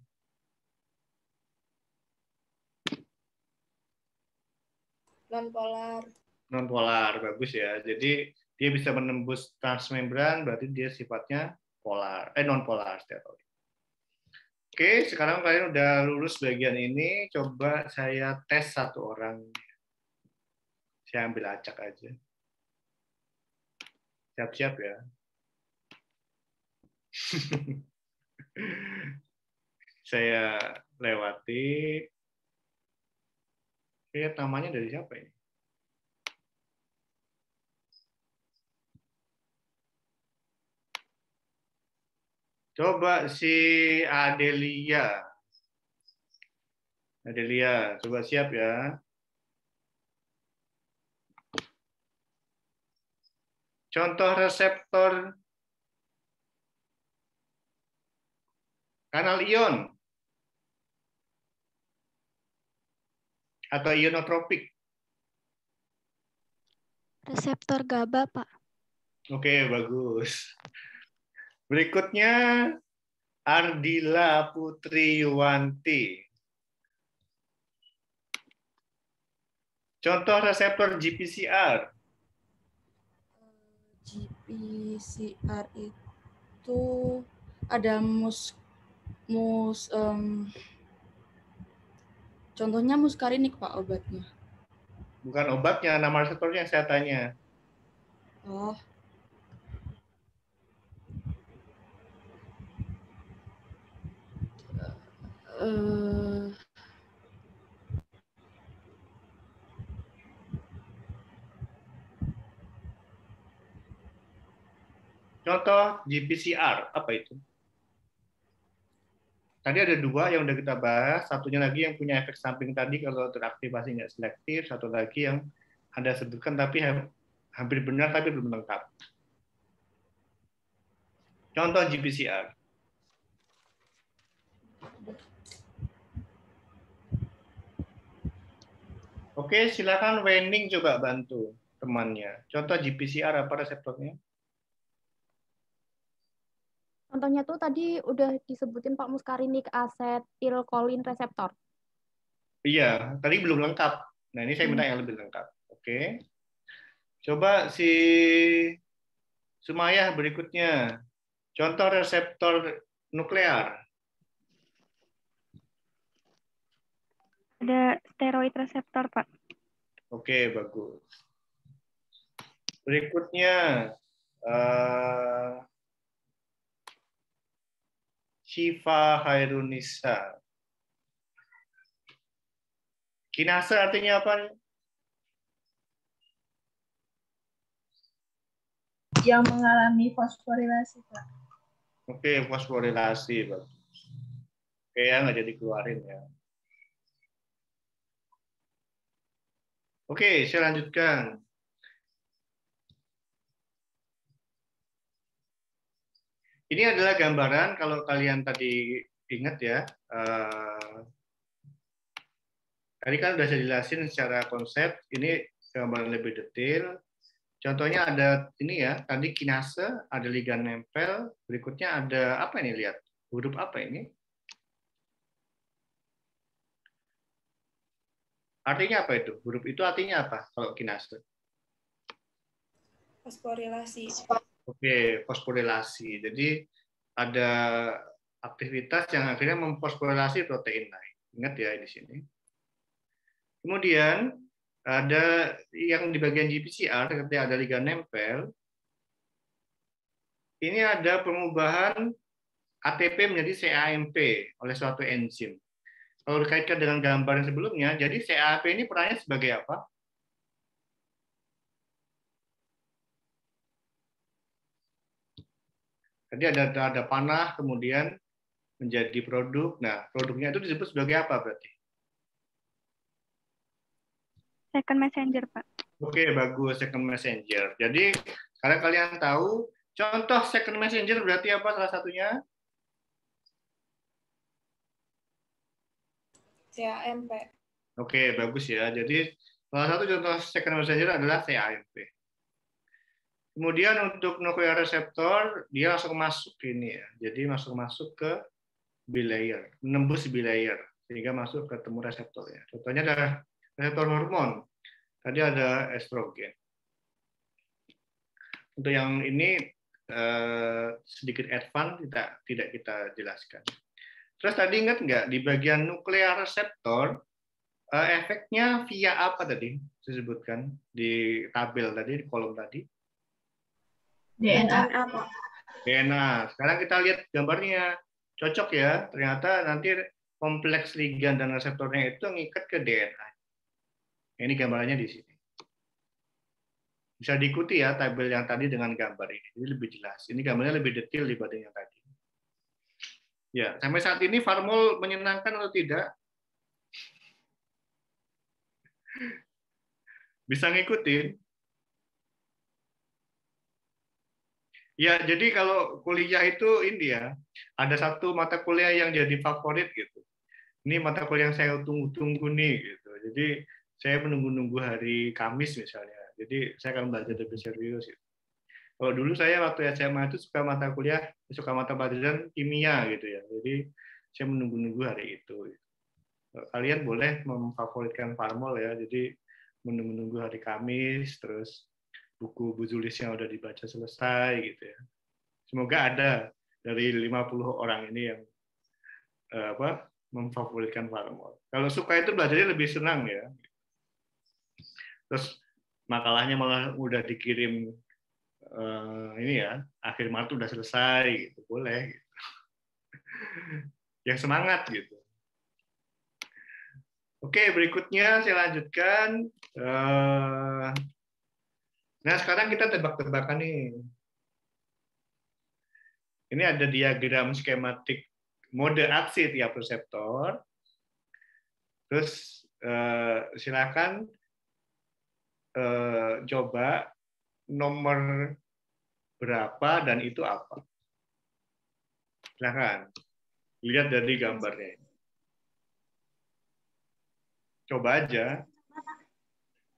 Non-polar. Non-polar, bagus ya. Jadi dia bisa menembus transmembran, berarti dia sifatnya polar, non-polar steroid. Oke, sekarang kalian udah lulus bagian ini. Coba saya tes satu orang. Saya ambil acak aja. Siap-siap ya. Saya lewati. Lihat namanya dari siapa ini? Coba si Adelia. Adelia, coba siap ya. Contoh reseptor kanal ion atau ionotropik. Reseptor GABA, Pak. Oke, bagus. Berikutnya Ardila Putri Yuwanti. Contoh reseptor GPCR. GPCR itu ada contohnya muskarinik, Pak, obatnya. Bukan obatnya, nama reseptornya yang saya tanya. Oh. Contoh GPCR, apa itu? Tadi ada dua yang udah kita bahas, satunya lagi yang punya efek samping tadi kalau teraktivasi nggak selektif, satu lagi yang Anda sebutkan tapi hampir benar tapi belum lengkap. Contoh GPCR. Oke, silakan Wening coba bantu temannya. Contoh GPCR apa reseptornya? Contohnya tuh tadi udah disebutin Pak Muskarinik asetilkolin reseptor. Iya, tadi belum lengkap. Nah, ini saya minta yang lebih lengkap. Oke. Coba si Sumayah berikutnya. Contoh reseptor nuklear. Ada steroid reseptor, Pak. Oke, bagus. Berikutnya, Syifa Hairunisa. Kinase artinya apa? Yang mengalami fosforilasi, Pak. Oke, fosforilasi, bagus. Oke, ya nggak jadi keluarin ya. Oke, saya lanjutkan. Ini adalah gambaran kalau kalian tadi ingat ya. Tadi kan sudah saya jelasin secara konsep. Ini gambaran lebih detail. Contohnya ada ini ya, tadi kinase, ada ligan nempel. Berikutnya ada apa ini, lihat? Huruf apa ini? Artinya apa itu? Huruf itu artinya apa kalau kinase? Fosforilasi. Oke, fosforilasi. Jadi ada aktivitas yang akhirnya memfosforilasi protein lain. Ingat ya di sini. Kemudian ada yang di bagian GPCR ketika ada ligan nempel. Ini ada pengubahan ATP menjadi CAMP oleh suatu enzim. Kalau dikaitkan dengan gambar yang sebelumnya, jadi CAMP ini perannya sebagai apa? Tadi ada panah, kemudian menjadi produk. Nah, produknya itu disebut sebagai apa berarti? Second messenger, Pak. Oke, bagus, second messenger. Jadi, karena kalian tahu, contoh second messenger berarti apa salah satunya? CAMP. Oke, bagus ya. Jadi, salah satu contoh second messenger adalah CAMP. Kemudian untuk nuclear receptor, dia langsung masuk ini ya. Jadi masuk ke bilayer, menembus bilayer sehingga masuk ke temu reseptornya. Contohnya adalah reseptor hormon. Tadi ada estrogen. Untuk yang ini sedikit advance tidak kita jelaskan. Terus tadi ingat nggak di bagian nuclear reseptor efeknya via apa tadi disebutkan di tabel tadi, di kolom tadi? DNA. DNA. Sekarang kita lihat gambarnya. Cocok ya. Ternyata nanti kompleks ligan dan reseptornya itu ngikat ke DNA. Ini gambarannya di sini. Bisa diikuti ya tabel yang tadi dengan gambar ini. Ini lebih jelas. Ini gambarnya lebih detail dibanding yang tadi. Ya, sampai saat ini Farmol menyenangkan atau tidak? Bisa ngikutin? Ya, jadi kalau kuliah itu ini ya, ada satu mata kuliah yang jadi favorit gitu. Ini mata kuliah yang saya tunggu-tunggu nih gitu. Jadi saya menunggu-nunggu hari Kamis misalnya. Jadi saya akan belajar lebih serius. Gitu. Kalau dulu saya waktu SMA itu suka mata pelajaran kimia gitu ya. Jadi saya menunggu-nunggu hari itu. Kalian boleh memfavoritkan Farmol ya. Jadi menunggu hari Kamis, terus buku Buzulis yang udah dibaca selesai gitu ya. Semoga ada dari 50 orang ini yang memfavoritkan Farmol. Kalau suka itu belajarnya lebih senang ya. Terus makalahnya malah udah dikirim ini ya, akhir Maret udah selesai gitu, boleh gitu. Yang semangat gitu. Oke, berikutnya saya lanjutkan. Nah, sekarang kita tebak-tebakan nih. Ini ada diagram skematik mode aksi tiap reseptor. Terus silakan coba nomor berapa dan itu apa. Silakan lihat dari gambarnya. Coba aja.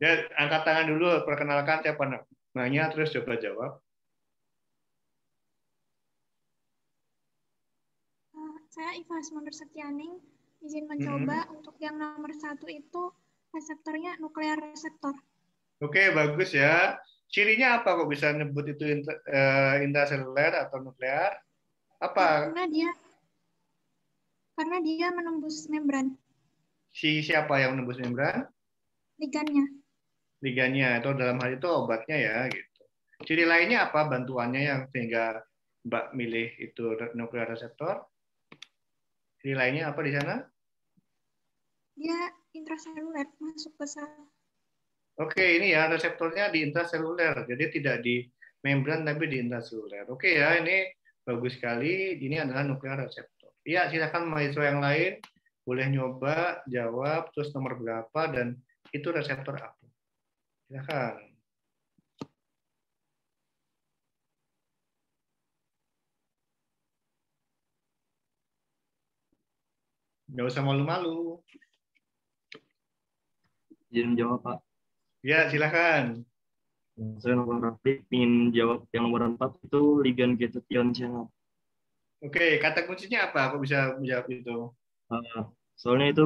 Ya, angkat tangan dulu, perkenalkan siapa namanya, terus coba jawab. Saya Ivasma Nursetianing, izin mencoba untuk yang nomor 1 itu reseptornya nuklear reseptor. Oke, bagus ya. Cirinya apa kok bisa nyebut itu intraseluler atau nuklear? Apa? Karena dia menembus membran. Siapa yang menembus membran? Ligannya. Ligannya, atau dalam hal itu obatnya ya, gitu. Ciri lainnya apa bantuannya yang sehingga Mbak milih itu nuklear reseptor? Ciri lainnya apa di sana? Dia intraseluler, masuk ke sel. Oke, ini ya reseptornya di intraseluler, jadi tidak di membran tapi di intraseluler. Oke ya, ini bagus sekali. Ini adalah nuklear reseptor. Iya, silakan mahasiswa yang lain boleh nyoba jawab terus nomor berapa dan itu reseptor apa. Silakan. Nggak usah malu-malu. Izin menjawab, Pak. Ya, silakan. Saya nomor Rafiq ingin jawab yang nomor 4 itu ligand gated ion channel. Oke, kata kuncinya apa? Kok bisa menjawab itu? Soalnya itu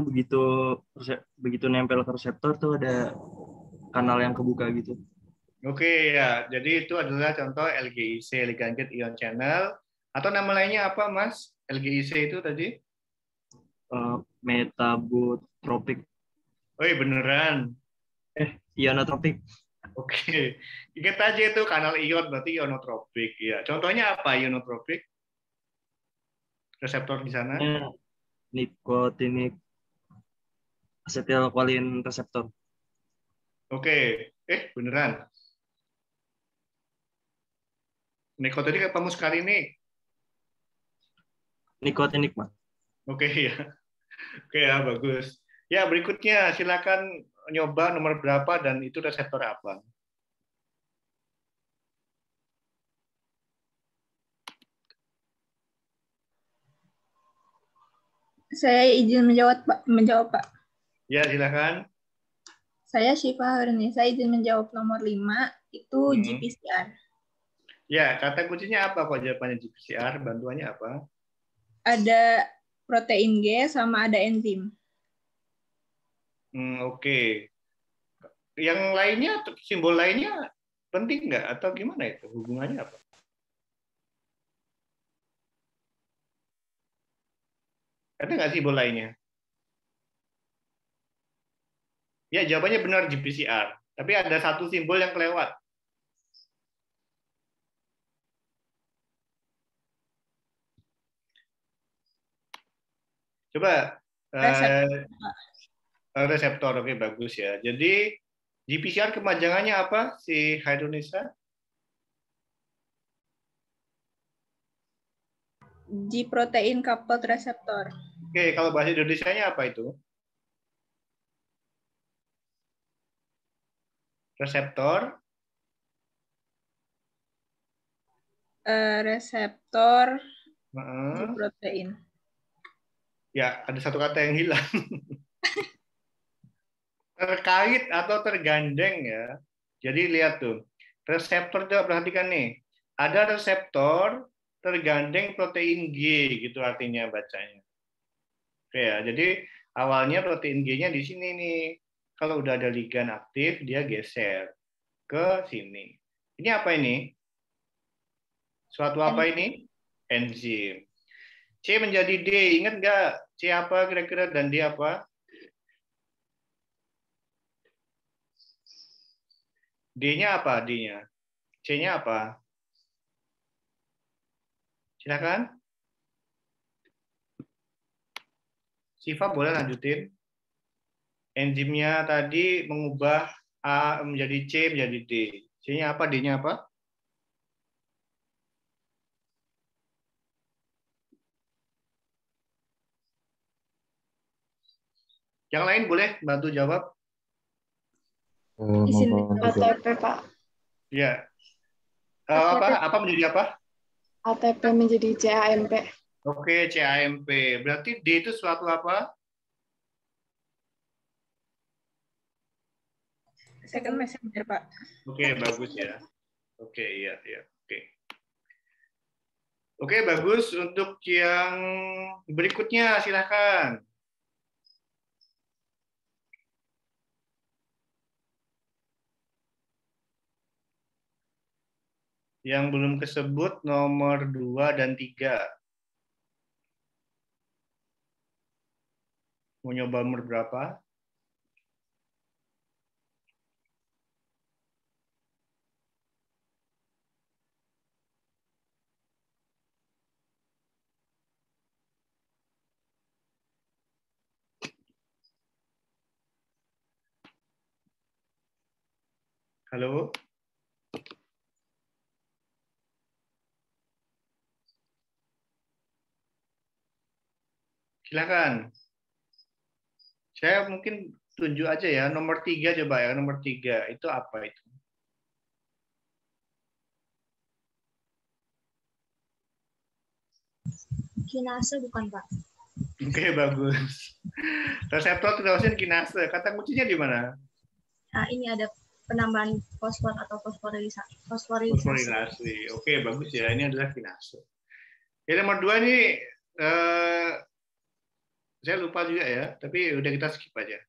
begitu nempel ke reseptor tuh ada kanal yang kebuka gitu. Oke ya, jadi itu adalah contoh LGIC, ligand gated ion channel. Atau nama lainnya apa, Mas? LGIC itu tadi? Metabotropik. Oh iya, beneran. Ionotropik. Oke, ingat aja itu kanal ion berarti ionotropik. Ya, contohnya apa ionotropik? Reseptor di sana? Nicotinic acetylcholine reseptor. Oke, beneran. Nikotinik apa muskarinik? Nikotinik, Pak. Oke ya. Oke ya, bagus. Ya, berikutnya silakan nyoba nomor berapa dan itu reseptor apa. Saya izin menjawab, Pak. Ya, silakan. Saya Syifa Harni. Saya izin menjawab nomor 5, itu GPCR. Ya, kata kuncinya apa kok jawabannya GPCR? Bantuannya apa? Ada protein G sama ada enzim. Oke. Yang lainnya, simbol lainnya penting nggak? Atau gimana itu? Hubungannya apa? Ada nggak simbol lainnya? Ya, jawabannya benar GPCR. Tapi ada satu simbol yang kelewat. Coba. Reseptor, oke, bagus ya. Jadi GPCR kepanjangannya apa si Hairunisa? G protein coupled receptor. Oke, kalau bahasa Indonesianya apa itu? Reseptor? Reseptor G Uh-uh. protein. Ya, ada satu kata yang hilang. Terkait atau tergandeng ya. Jadi lihat tuh. Reseptor, coba perhatikan nih. Ada reseptor tergandeng protein G, gitu artinya bacanya. Oke ya, jadi awalnya protein G-nya di sini nih. Kalau udah ada ligan aktif, dia geser ke sini. Ini apa ini? Suatu apa ini? Enzim. C menjadi D. Ingat nggak? C apa kira-kira dan D apa? D-nya apa? D-nya. C-nya apa? Silakan. Siva boleh lanjutin. Enzimnya tadi mengubah A menjadi C menjadi D. C-nya apa? D-nya apa? Yang lain boleh bantu jawab. ATP, Pak. Ya. Apa menjadi apa? ATP menjadi CAMP. Oke, CAMP. Berarti D itu suatu apa? Second messenger, Pak. Oke, bagus ya. Oke, iya. Oke. Oke, bagus. Untuk yang berikutnya, silakan. Yang belum kesebut nomor 2 dan 3. Mau nyoba nomor berapa? Halo? Silakan. Saya mungkin tunjuk aja ya. Nomor 3 coba ya. Nomor 3 itu apa itu? Kinase bukan, Pak? Oke, bagus. Reseptor tirosin kinase. Kata kuncinya di mana? Nah, ini ada penambahan fosfor atau fosforilasi. Fosforilasi. Oke, bagus ya. Ini adalah kinase. Ya, nomor 2 ini saya lupa juga ya, tapi udah kita skip aja.